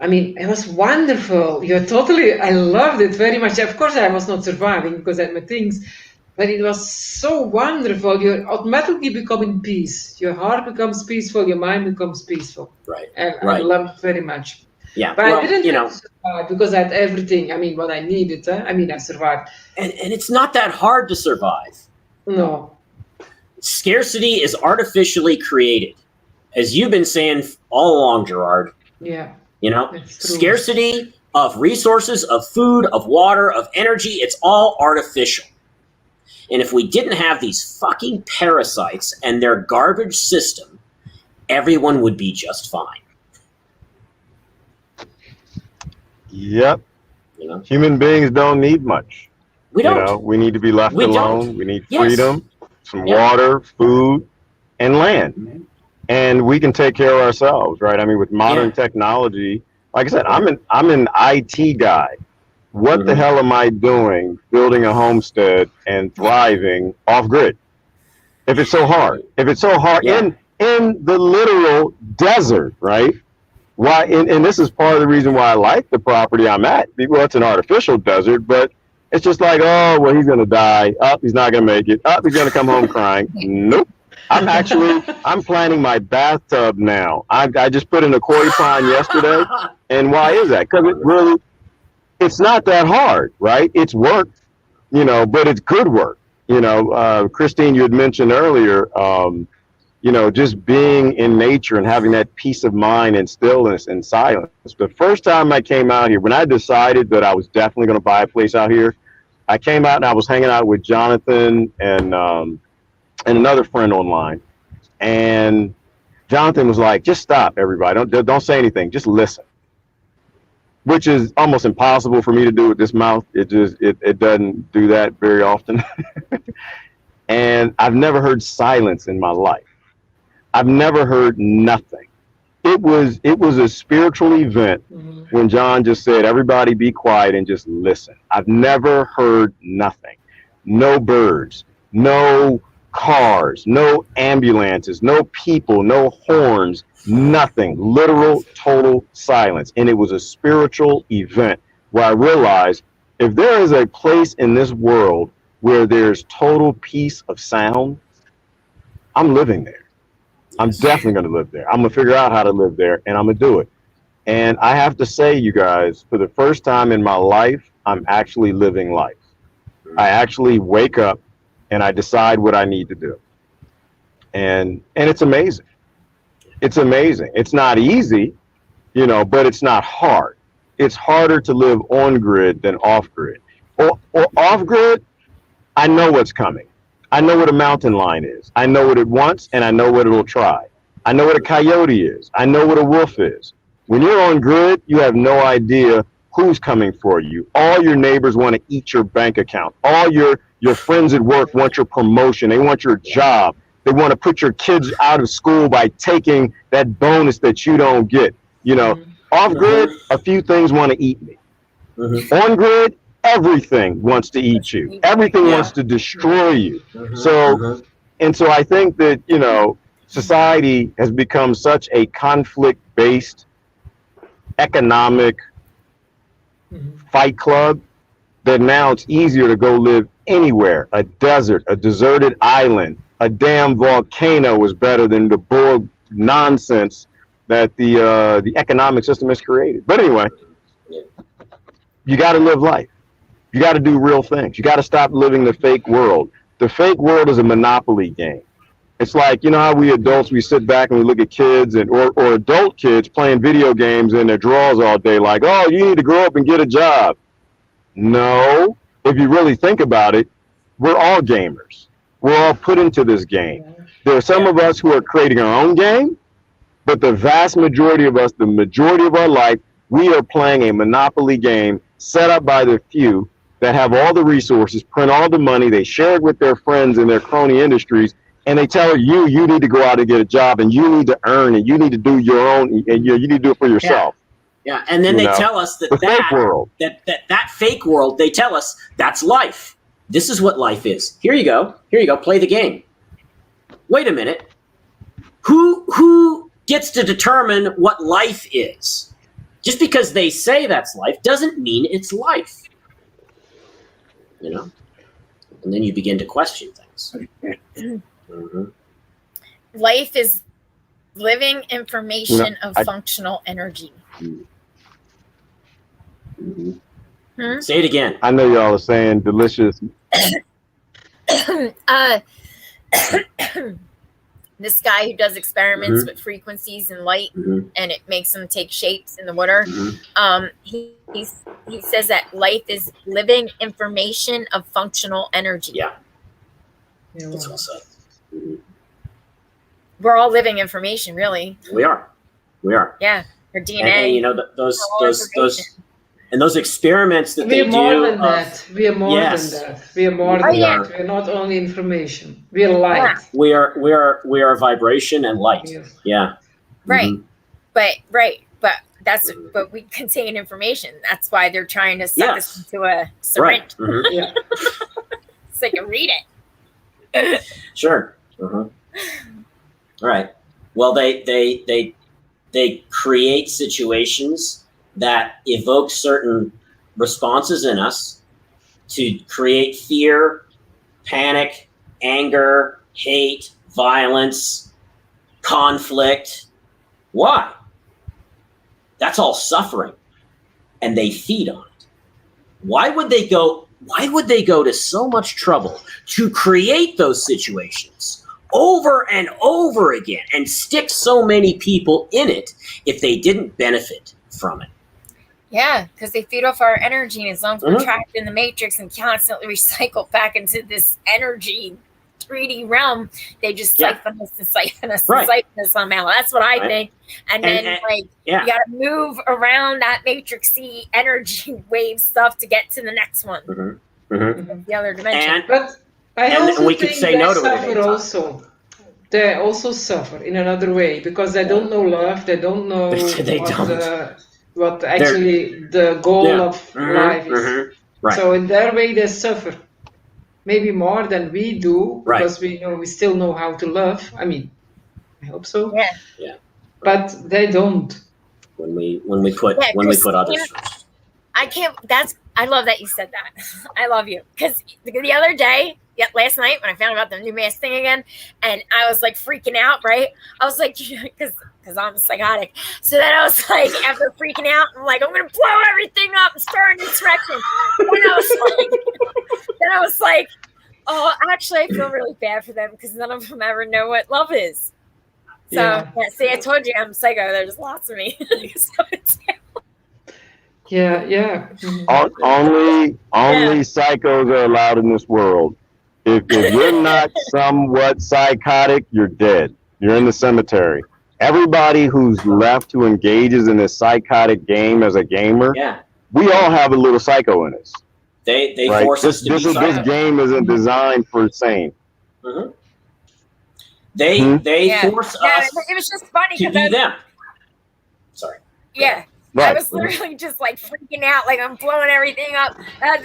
I mean, it was wonderful. I loved it very much. Of course, I was not surviving because I had my things, but it was so wonderful. You automatically become in peace. Your heart becomes peaceful. Your mind becomes peaceful. Right. And I loved it very much. Yeah. But I didn't survive because I had everything. I mean, what I needed. I survived. And it's not that hard to survive. No. Scarcity is artificially created. As you've been saying all along, Gerard. Yeah. Scarcity of resources, of food, of water, of energy, it's all artificial. And if we didn't have these fucking parasites and their garbage system, everyone would be just fine. Yep. Human beings don't need much. We don't. We need to be left alone. We need freedom, some water, food, and land. Mm-hmm. And we can take care of ourselves, right? I mean, with modern technology, like I said, I'm an IT guy. What the hell am I doing building a homestead and thriving off grid? If it's so hard, in the literal desert, right? Why? And this is part of the reason why I like the property I'm at. Well, it's an artificial desert, but it's just like, oh, well, he's gonna die. Oh, he's not gonna make it. Oh, he's gonna come home crying. Nope. I'm planning my bathtub now. I just put in a koi pond yesterday. And why is that? Because it's not that hard, right? It's work, but it's good work. Christine, you had mentioned earlier, just being in nature and having that peace of mind and stillness and silence. The first time I came out here, when I decided that I was definitely going to buy a place out here, I came out and I was hanging out with Jonathan and another friend online. And Jonathan was like, just stop, everybody. Don't say anything. Just listen. Which is almost impossible for me to do with this mouth. It doesn't do that very often. And I've never heard silence in my life. I've never heard nothing. It was a spiritual event when John just said, everybody be quiet and just listen. I've never heard nothing. No birds, no cars, no ambulances, no people, no horns, nothing. Literal, total silence. And it was a spiritual event where I realized if there is a place in this world where there's total peace of sound, I'm living there. I'm definitely going to live there. I'm going to figure out how to live there, and I'm going to do it. And I have to say, you guys, for the first time in my life, I'm actually living life. I actually wake up and I decide what I need to do. And it's amazing. It's amazing. It's not easy, but it's not hard. It's harder to live on grid than off grid. Or off grid, I know what's coming. I know what a mountain lion is. I know what it wants, and I know what it'll try. I know what a coyote is. I know what a wolf is. When you're on grid, you have no idea who's coming for you. All your neighbors want to eat your bank account. All your friends at work want your promotion. They want your job. They want to put your kids out of school by taking that bonus that you don't get. Off grid, a few things want to eat me. On grid, everything wants to eat you. Everything wants to destroy you. So I think that, society has become such a conflict-based economic fight club that now it's easier to go live anywhere. A desert, a deserted island, a damn volcano is better than the bull nonsense that the economic system has created. But anyway, you got to live life. You got to do real things. You got to stop living the fake world. The fake world is a monopoly game. It's like, how we adults, we sit back and we look at kids or adult kids playing video games in their drawers all day like, oh, you need to grow up and get a job. No, if you really think about it, we're all gamers. We're all put into this game. There are some of us who are creating our own game, but the vast majority of us, the majority of our life, we are playing a monopoly game set up by the few that have all the resources, print all the money, they share it with their friends in their crony industries, and they tell you need to go out and get a job, and you need to earn, and you need to do your own, and you need to do it for yourself. Yeah, and then they tell us that that fake world, they tell us that's life. This is what life is. Here you go, play the game. Wait a minute. Who gets to determine what life is? Just because they say that's life doesn't mean it's life. And then you begin to question things. Life is living information of functional energy. Say it again. I know y'all are saying delicious. This guy who does experiments with frequencies and light, and it makes them take shapes in the water. He says that life is living information of functional energy. Yeah, that's well said. We're all living information, really. We are. Yeah, our DNA. And those experiments that they do. We are more than that. We are more than that. We are not only information. We are light. We are vibration and light. Yes. Yeah. Right. But but we contain information. That's why they're trying to suck us into a syringe. Right. So I can read it. Sure. All right. Well, they create situations that evoke certain responses in us to create fear, panic, anger, hate, violence, conflict. Why? That's all suffering, and they feed on it. Why would they go to so much trouble to create those situations over and over again and stick so many people in it if they didn't benefit from it? Yeah, because they feed off our energy, and as long as we're trapped in the matrix and constantly recycle back into this energy 3D realm, they just Yeah. siphon us and siphon us Right. and siphon us somehow. That's what I Right. think. And then like yeah. you got to move around that matrixy energy wave stuff to get to the next one, the other dimension. And But I And also we could think say they no to it at suffer any time. also. They also suffer in another way because they don't know love. They don't know They what, don't. what actually the goal Yeah. of life is. Right. So in their way, they suffer. Maybe more than we do Right. because we still know how to love. I mean, I hope so. Yeah. Yeah. But they don't. when we put Yeah, when we put others Christina- first. I love that you said that. I love you. Because the other day, last night when I found out the new mask thing again, and I was like freaking out, right? I was like, because I'm psychotic. So then I was like, after freaking out, I'm like, I'm going to blow everything up and start an insurrection. Then I was like, oh, actually, I feel really bad for them because none of them ever know what love is. So, Yeah. see, I told you I'm psycho. There's lots of me. So it's- Yeah. Only psychos are allowed in this world. If you're not somewhat psychotic, you're dead. You're in the cemetery. Everybody who's left who engages in this psychotic game as a gamer, Yeah. we all have a little psycho in us. They Right? force us to be This silent. game isn't designed for sane. They Yeah. force Yeah, us it was just funny to because be them. Sorry. yeah. I Right. was literally just like freaking out, like I'm blowing everything up.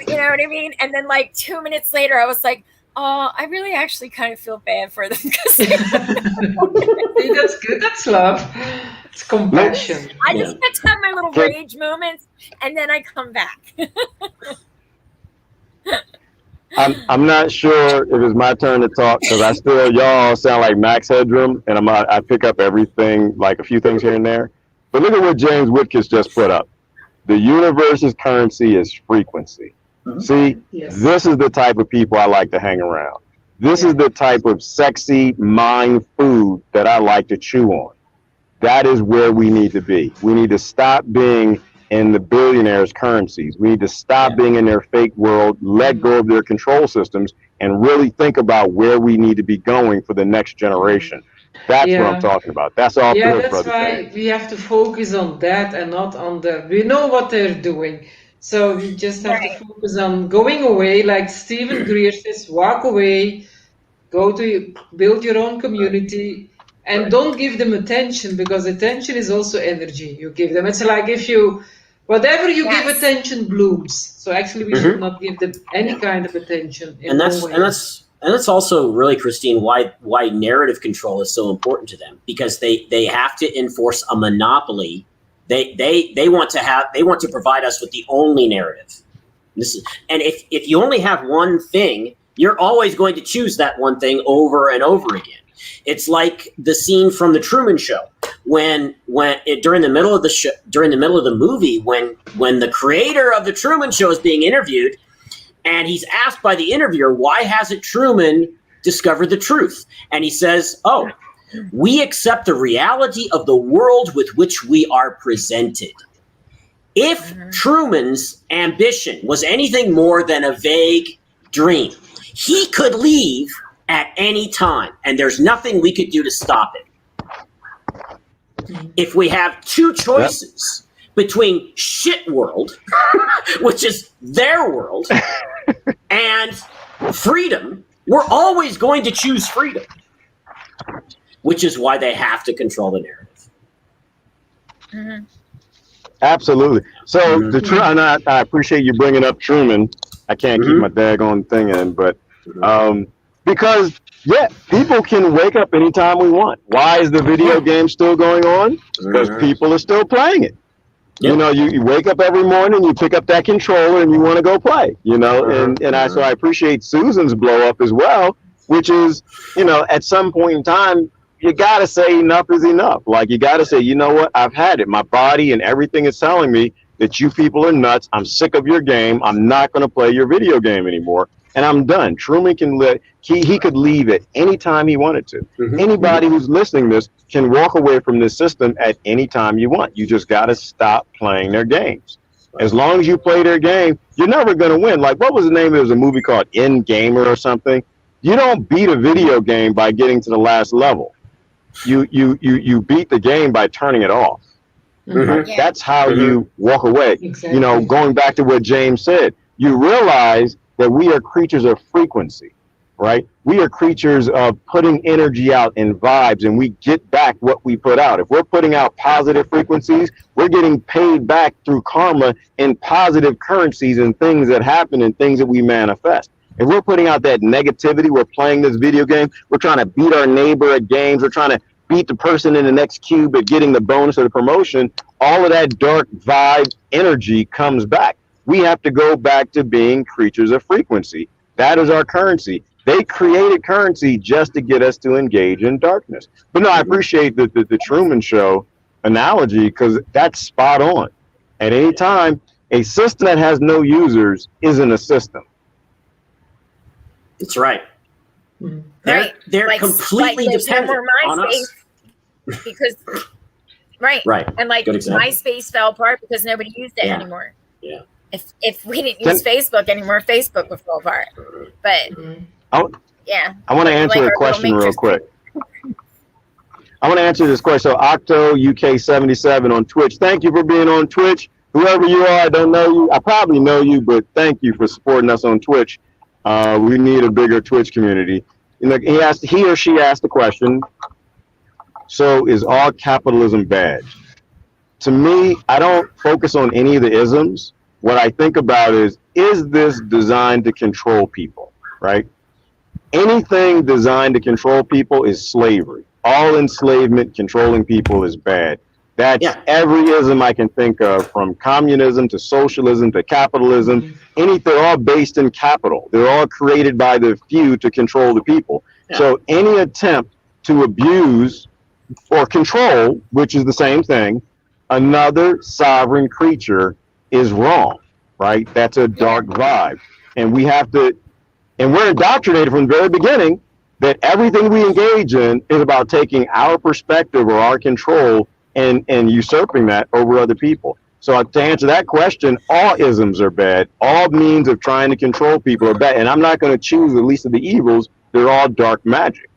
You know what I mean? And then like 2 minutes later, I was like, "Oh, I really actually kind of feel bad for them." See, that's good. That's love. It's compassion. I just get to have my little Okay. rage moments, and then I come back. I'm not sure if it's my turn to talk because I still y'all sound like Max Headroom, and I pick up everything, like a few things here and there. But look at what James Whitkiss just put up. The universe's currency is frequency. See, Yes. this is the type of people I like to hang around. This is the type of sexy mind food that I like to chew on. That is where we need to be. We need to stop being in the billionaires' currencies. We need to stop being in their fake world, let go of their control systems, and really think about where we need to be going for the next generation. That's what I'm talking about. That's all Yeah, good, that's brother. why James. we have to focus on that and not on we know what they're doing. So we just have Right. to focus on going away, like Stephen Greer says, walk away, build your own community, and don't give them attention because attention is also energy you give them. It's like whatever you give Yes. attention blooms. So actually we should not give them any kind of attention. In And that's no way. and that's also really, Christine, why narrative control is so important to them, because they have to enforce a monopoly. They want to provide us with the only narrative. And if you only have one thing, you're always going to choose that one thing over and over again. It's like the scene from the Truman Show during the middle of the movie when the creator of the Truman Show is being interviewed, and he's asked by the interviewer, why hasn't Truman discovered the truth? And he says, "Oh, we accept the reality of the world with which we are presented. If Truman's ambition was anything more than a vague dream, he could leave at any time, and there's nothing we could do to stop it. If we have two choices between shit world, which is their world, and freedom, we're always going to choose freedom, which is why they have to control the narrative." Absolutely. So and I appreciate you bringing up Truman. I can't keep my daggone thing in, but because people can wake up anytime we want. Why is the video game still going on? Because people are still playing it. You know, you wake up every morning, you pick up that controller, and you want to go play. You know, so I appreciate Susan's blow up as well, which is, you know, at some point in time, you got to say enough is enough. Like, you got to say, you know what, I've had it. My body and everything is telling me that you people are nuts. I'm sick of your game. I'm not going to play your video game anymore. And I'm done. Truman he could leave at any time he wanted to. Anybody who's listening to this can walk away from this system at any time you want. You just got to stop playing their games. As long as you play their game, you're never going to win. Like, what was the name? There was a movie called Endgamer or something. You don't beat a video game by getting to the last level. You beat the game by turning it off. Mhm. Yeah. That's how you walk away. Exactly. You know, going back to what James said, you realize that we are creatures of frequency, right? We are creatures of putting energy out in vibes, and we get back what we put out. If we're putting out positive frequencies, we're getting paid back through karma in positive currencies and things that happen and things that we manifest. If we're putting out that negativity, we're playing this video game, we're trying to beat our neighbor at games, we're trying to beat the person in the next cube at getting the bonus or the promotion, all of that dark vibe energy comes back. We have to go back to being creatures of frequency. That is our currency. They created currency just to get us to engage in darkness. But no, I appreciate the Truman Show analogy, because that's spot on. At any time, a system that has no users isn't a system. That's right. Mhm. Right. They're completely there's no dependent more on us. MySpace because right. Right. And like Good example. MySpace fell apart because nobody used it Yeah. anymore. Yeah. If we didn't use Facebook anymore, Facebook would fall apart. But Mhm. yeah. I want to answer Like a our question little real matrix. quick. I want to answer this question. So Octo UK77 on Twitch. Thank you for being on Twitch. Whoever you are, I don't know you. I probably know you, but thank you for supporting us on Twitch. We need a bigger Twitch community. You know, he or she asked the question, so is all capitalism bad? To me, I don't focus on any of the isms. What I think about is this designed to control people, right? Anything designed to control people is slavery. All enslavement, controlling people is bad. That's every ism I can think of, from communism to socialism to capitalism. They're all based in capital. They're all created by the few to control the people. Yeah. So any attempt to abuse or control, which is the same thing, another sovereign creature is wrong, right? That's a dark vibe. And we have to, and we're indoctrinated from the very beginning that everything we engage in is about taking our perspective or our control and usurping that over other people. So to answer that question, all isms are bad. All means of trying to control people are bad. And I'm not going to choose the least of the evils. They're all dark magic.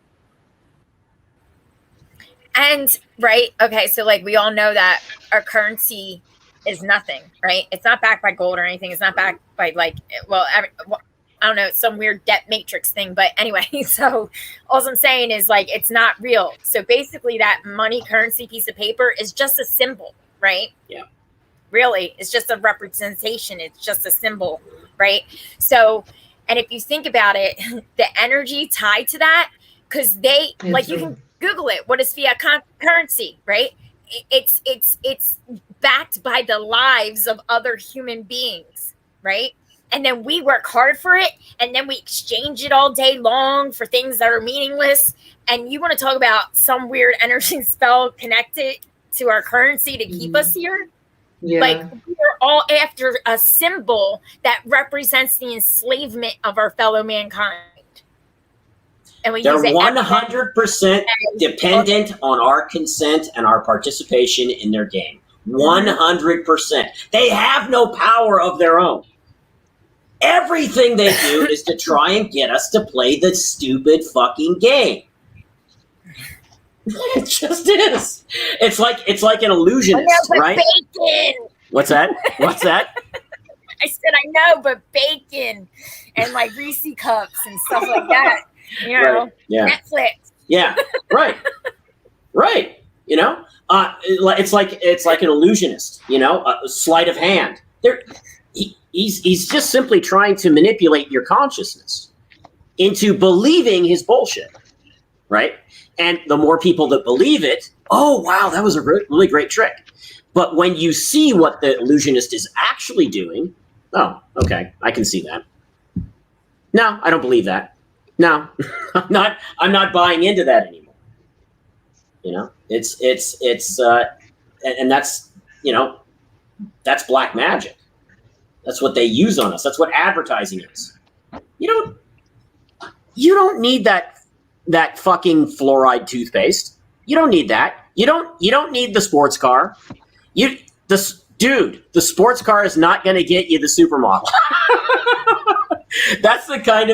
And right, okay, so like we all know that our currency is nothing, right? It's not backed by gold or anything. It's not backed by like, I don't know, it's some weird debt matrix thing. But anyway, so all I'm saying is like it's not real. So basically, that money currency piece of paper is just a symbol, right? Yeah. Really, it's just a representation. It's just a symbol, right? So, and if you think about it, the energy tied to that, because they like you can Google it. What is fiat currency, right? It's backed by the lives of other human beings, right? And then we work hard for it, and then we exchange it all day long for things that are meaningless. And you want to talk about some weird energy spell connected to our currency to keep us here? Yeah. Like we're all after a symbol that represents the enslavement of our fellow mankind. And we They're use it 100% dependent on our consent and our participation in their game. 100%. They have no power of their own. Everything they do is to try and get us to play the stupid fucking game. It just is. It's like an illusionist, right? Bacon. What's that? What's that? I said I know, but bacon and like Reese cups and stuff like that. You know, Right. Yeah. Netflix. Yeah. Right. Right. You know, it's like an illusionist. You know, a sleight of hand. He's just simply trying to manipulate your consciousness into believing his bullshit. Right. And the more people that believe it, oh, wow, that was a really great trick. But when you see what the illusionist is actually doing, oh, okay, I can see that. No, I don't believe that. No, I'm not buying into that anymore. You know, it's and that's, you know, that's black magic. That's what they use on us. That's what advertising is. You don't need that fucking fluoride toothpaste. You don't need that. You don't need the sports car. The sports car is not going to get you the supermodel. That's the kind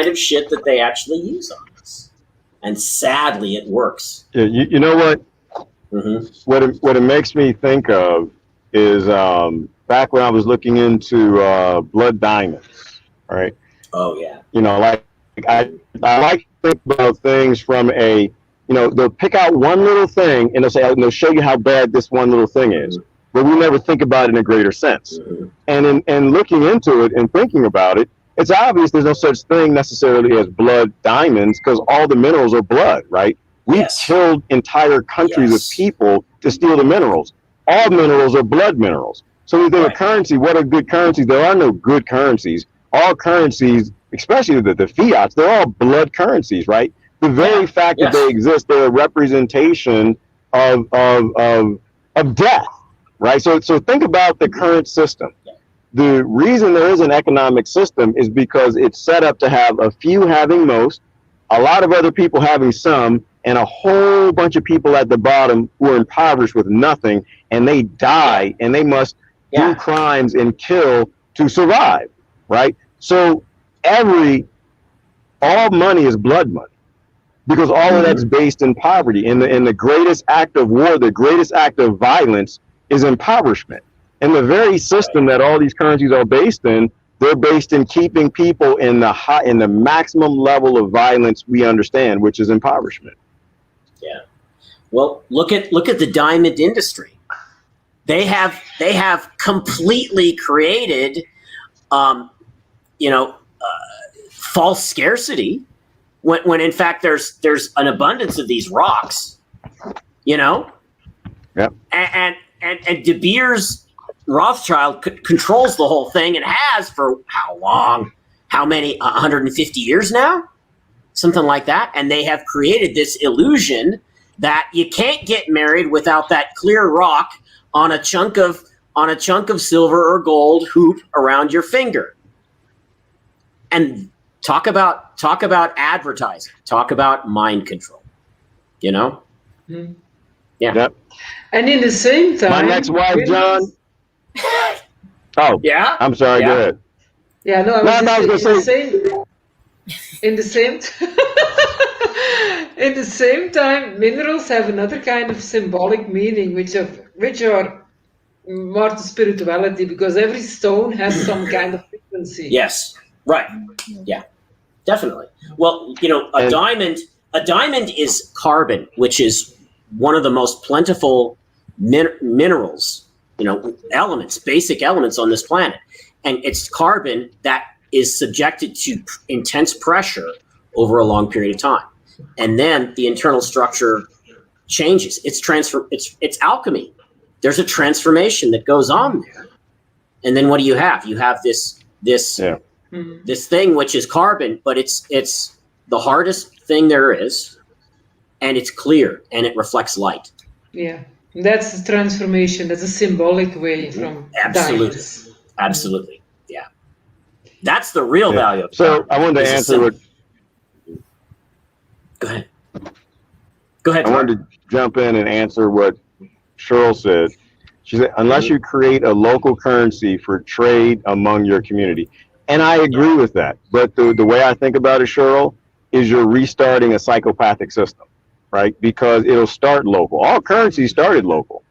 of shit that they actually use on us, and sadly, it works. Yeah, you know what? Mm-hmm. What it makes me think of is back when I was looking into blood diamonds, right? Oh yeah. You know, like I like to think about things from a, you know, they'll pick out one little thing and they'll say, and they'll show you how bad this one little thing is, but we never think about it in a greater sense. And in looking into it and thinking about it, it's obvious there's no such thing necessarily as blood diamonds because all the minerals are blood, right? We've killed entire countries of people to steal the minerals. All minerals are blood minerals. So when you think of currency, what are good currencies? There are no good currencies. All currencies, especially the fiats, they're all blood currencies, right? The very fact that they exist, they're a representation of death, right? So think about the current system. The reason there is an economic system is because it's set up to have a few having most, a lot of other people having some, and a whole bunch of people at the bottom who are impoverished with nothing, and they die, and they must do crimes and kill to survive, right? So all money is blood money, because all of that's based in poverty. And the greatest act of war, the greatest act of violence is impoverishment. And the very system that all these currencies are based in, they're based in keeping people in the maximum level of violence we understand, which is impoverishment. Yeah. Well, look at the diamond industry. They have completely created, false scarcity when in fact there's an abundance of these rocks, you know. Yep. And De Beers Rothschild controls the whole thing and has for how long? How many? 150 years now? Something like that. And they have created this illusion that you can't get married without that clear rock on a chunk of silver or gold hoop around your finger. And talk about advertising. Talk about mind control. You know? Mm-hmm. Yeah. Yep. And in the same time, my next wife, John. Oh, yeah. I'm sorry. Yeah. Go ahead. Yeah, no, I was just saying, in the same time, minerals have another kind of symbolic meaning, which are more to spirituality, because every stone has some kind of frequency. Yes. Right. Yeah. Definitely. Well, you know, a diamond is carbon, which is one of the most plentiful minerals, you know, elements, basic elements on this planet. And it's carbon that is subjected to intense pressure over a long period of time. And then the internal structure changes. It's alchemy. There's a transformation that goes on there. And then what do you have? You have this thing which is carbon, but it's the hardest thing there is, and it's clear and it reflects light. Yeah. That's the transformation. That's a symbolic way from diamonds. Absolutely. Yeah. That's the real value of So I wanted to answer what. Go ahead. I wanted to jump in and answer what Cheryl said. She said, unless you create a local currency for trade among your community. And I agree with that. But the way I think about it, Cheryl, is you're restarting a psychopathic system, right? Because it'll start local. All currencies started local,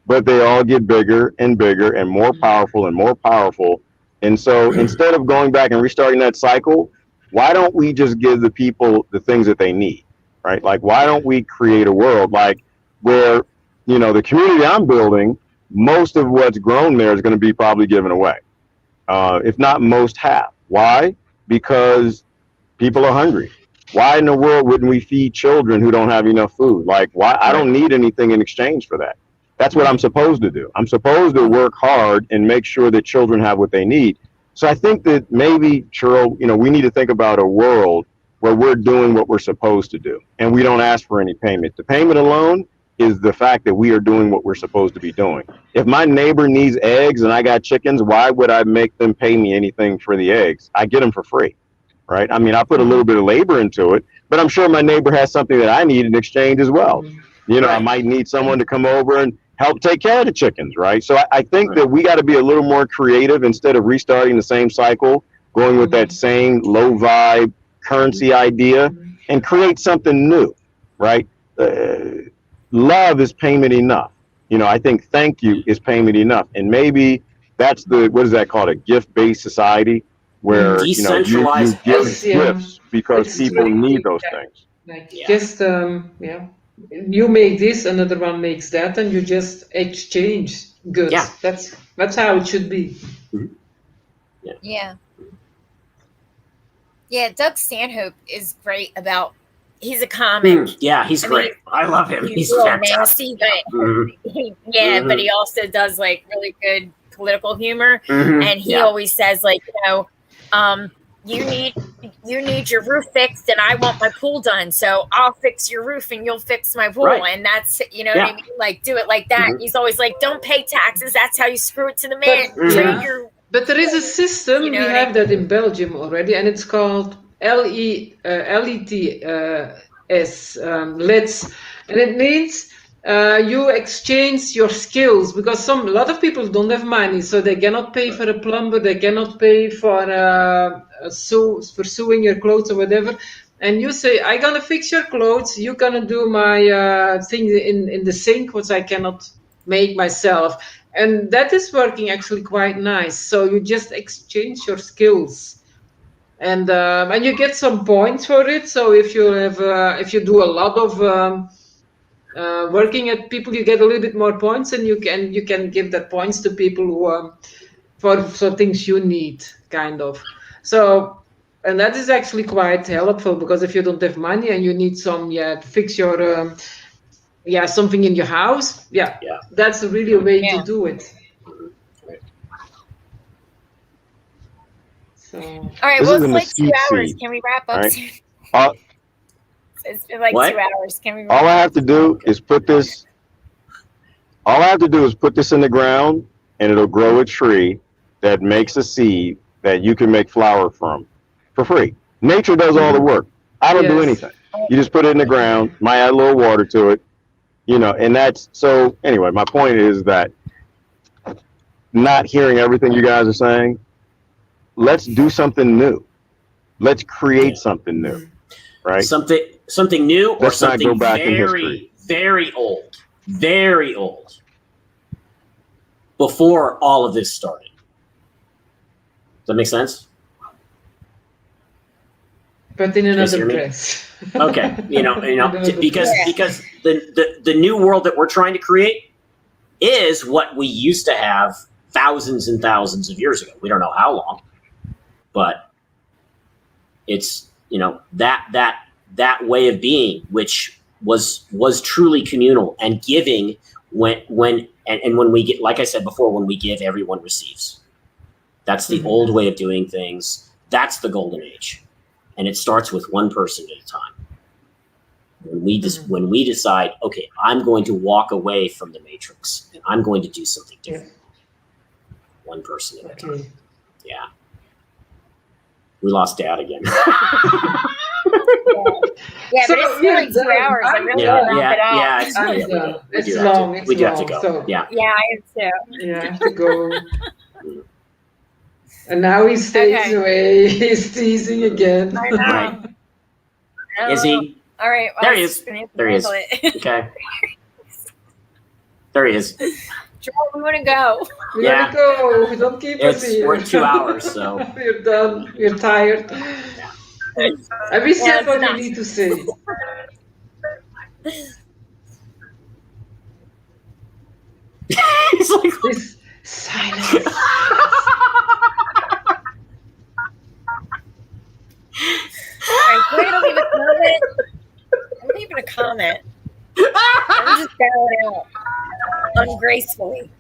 but they all get bigger and bigger and more powerful and more powerful. And so instead of going back and restarting that cycle, why don't we just give the people the things that they need, right? Like, why don't we create a world like where, you know, the community I'm building, most of what's grown there is going to be probably given away. If not most, half. Why? Because people are hungry. Why in the world wouldn't we feed children who don't have enough food? Like, why? I don't need anything in exchange for that. That's what I'm supposed to do. I'm supposed to work hard and make sure that children have what they need. So I think that maybe, Cheryl, you know, we need to think about a world where we're doing what we're supposed to do and we don't ask for any payment. The payment alone is the fact that we are doing what we're supposed to be doing. If my neighbor needs eggs and I got chickens, why would I make them pay me anything for the eggs? I get them for free, right? I mean, I put a little bit of labor into it, but I'm sure my neighbor has something that I need in exchange as well. You know, I might need someone to come over and help take care of the chickens, right? So I think that we got to be a little more creative instead of restarting the same cycle, going with that same low vibe currency idea and create something new, right? Love is payment enough. You know, I think thank you is payment enough. And maybe that's what is that called? A gift-based society where, you know, you give gifts because people need those things. Like just, you make this, another one makes that, and you just exchange goods. Yeah. That's how it should be. Yeah. Yeah, Doug Stanhope is great about, he's a comic. Yeah, he's great. I love him. He's a fantastic. Nasty, but but he also does like really good political humor. And he always says like, you know, you need your roof fixed and I want my pool done. So I'll fix your roof and you'll fix my pool. Right. And that's, you know what I mean? Like, do it like that. He's always like, don't pay taxes. That's how you screw it to the man. But there is a system, You know we what have that in Belgium already, and it's called LETS, LETS, and it means you exchange your skills, because a lot of people don't have money, so they cannot pay for a plumber, they cannot pay for sewing your clothes or whatever. And you say, I'm gonna fix your clothes, you're gonna do my thing in the sink, which I cannot make myself. And that is working actually quite nice. So you just exchange your skills, and you get some points for it. So if you have, if you do a lot of working at people, you get a little bit more points, and you can give that points to people who for things you need, kind of. So, and that is actually quite helpful, because if you don't have money and you need some to fix your something in your house, that's really a way to do it. So, all right, well, it's like 2 hours. Can we wrap up soon? It's been like 2 hours. Can we wrap all I have to do is put this in the ground, and it'll grow a tree that makes a seed that you can make flour from for free. Nature does all the work. I don't do anything. You just put it in the ground, might add a little water to it, you know, and that's, so anyway, my point is that, not hearing everything you guys are saying, let's do something new. Let's create something new, right? Something new, or let's not something go back in very, history. very old, before all of this started. Does that make sense? But in another dress. Okay, because the new world that we're trying to create is what we used to have thousands and thousands of years ago. We don't know how long, but it's, you know, that way of being, which was truly communal and giving, when we get, like I said before, when we give, everyone receives. That's the old way of doing things. That's the golden age. And it starts with one person at a time. When we decide, okay, I'm going to walk away from the matrix and I'm going to do something different. One person at a time. Yeah. We lost Dad again. Yeah, but it's still like 2 hours. I really want to wrap it up. It's long. We do have to go. So. Yeah. Yeah, I am too. Yeah, I have to go. And now he stays away. He's teasing again. I know. Right. Is he? All right. Well, there he is. There he is. Okay. There he is. Joel, we want to go. We want to go. Don't keep us here. We're 2 hours, so. We're done. We're tired. And we said what we need to say. He's like, this silence. We're gonna leave a comment. I'm leaving a comment. I'm just bowing out ungracefully.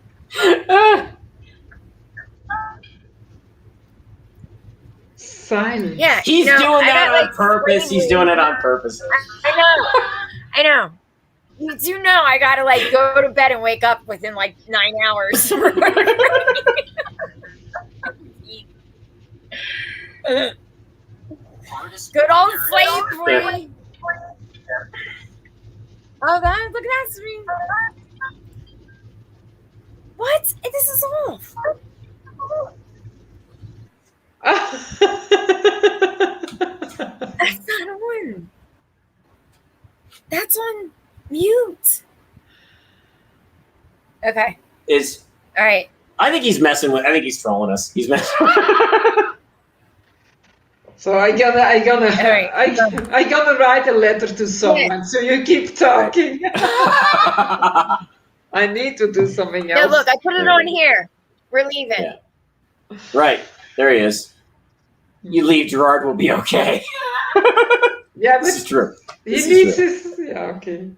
Silence. Yeah, he's doing that on purpose. He's doing it on purpose. I know. You do know I gotta like go to bed and wake up within like 9 hours. Good old slavery. Oh God, look at that screen. What? This is off. That's not on. That's on mute. Okay. All right. I think he's messing with. I think he's trolling us. He's messing. So I gonna right. I gonna write a letter to someone. So you keep talking. I need to do something else. No, look, I put it on here. We're leaving. Yeah. Right. There he is. You leave, Gerard will be okay. Yeah, This is but true. he This is needs true. his. Yeah, okay.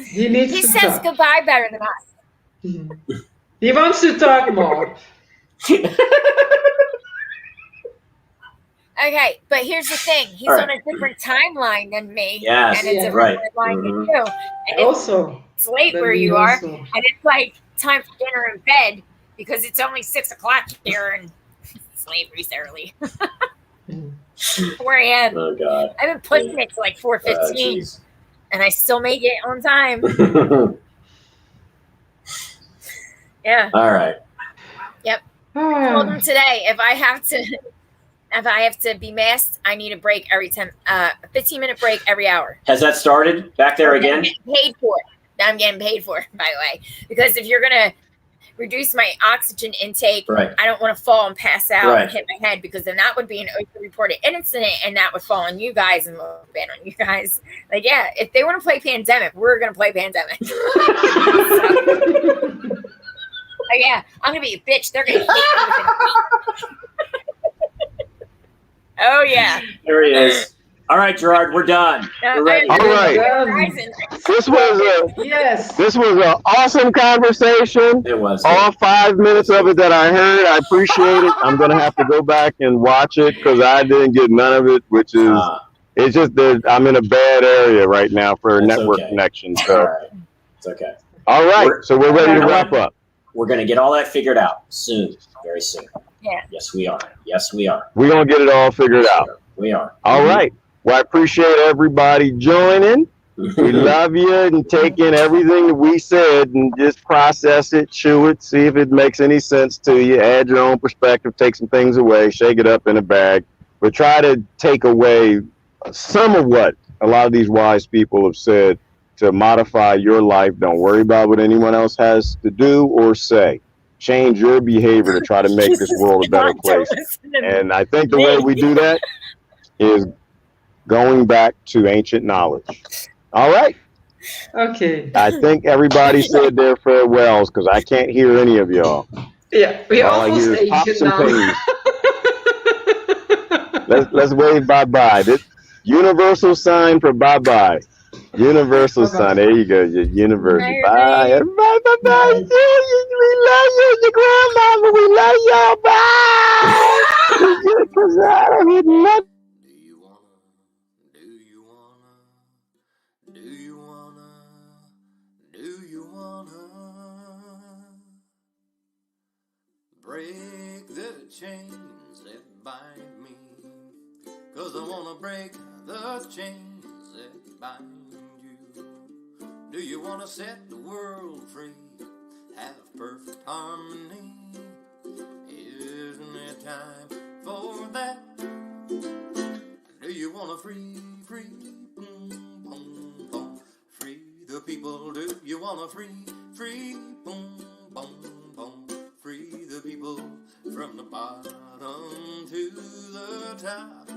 He needs He to says talk. goodbye better than us. He wants to talk more. Okay, but here's the thing. He's All right. on a different timeline than me. Yes, And it's a right. different timeline than Mhm. you. And Also, it's late then where we you are. also- And it's like time for dinner in bed because it's only 6 o'clock here and slavery's early. Where I am. Oh God. I've been pushing it to like 4:15 jeez. and I still make it on time. Yeah. All right. Told him today if I have to be masked, I need a break every 15-minute break every hour. Has that started back there again? I'm getting paid for it. I'm getting paid for it, by the way. Because if you're gonna reduce my oxygen intake, Right. I don't want to fall and pass out Right. and hit my head because then that would be an reported incident and that would fall on you guys and look bad on you guys. Like, yeah, if they want to play Pandemic, we're gonna play Pandemic. Like, yeah, I'm gonna be a bitch. They're gonna hate me within a week. Oh yeah. There he is. All right, Gerard, we're done. We're ready. All right. This was Yes. an awesome conversation. It was. All 5 minutes of it that I heard, I appreciate it. I'm gonna have to go back and watch it because I didn't get none of it, which is it's just that I'm in a bad area right now for That's network okay. connection. All So right. It's okay. all right, so we're ready to wrap up. We're going to get all that figured out soon. Very soon. Yeah. Yes, we are. Yes, we are. We're gonna get it all figured out. We are. All right. Well, I appreciate everybody joining. We love you and take in everything that we said and just process it, chew it, see if it makes any sense to you. Add your own perspective, take some things away, shake it up in a bag, but try to take away some of what a lot of these wise people have said to modify your life. Don't worry about what anyone else has to do or say. Change your behavior to try to make this world a better place. And I think the way we do that is going back to ancient knowledge. All right. Okay. I think everybody said their farewells because I can't hear any of y'all. Yeah, we All I almost hear is pops ancient and now. pains. Let's wave bye-bye. This universal sign for bye-bye. Universal sign. There you go. Universal. Bye, Bye. everybody. Everybody, bye-bye. We love you, your grandmama. We love y'all. Bye. Because I don't need nothing. Break the chains that bind me, 'cause I wanna break the chains that bind you. Do you wanna set the world free, have perfect harmony? Isn't it time for that? Do you wanna free, boom, boom, boom, free the people? Do you wanna free, boom, boom, boom, free the people from the bottom to the top?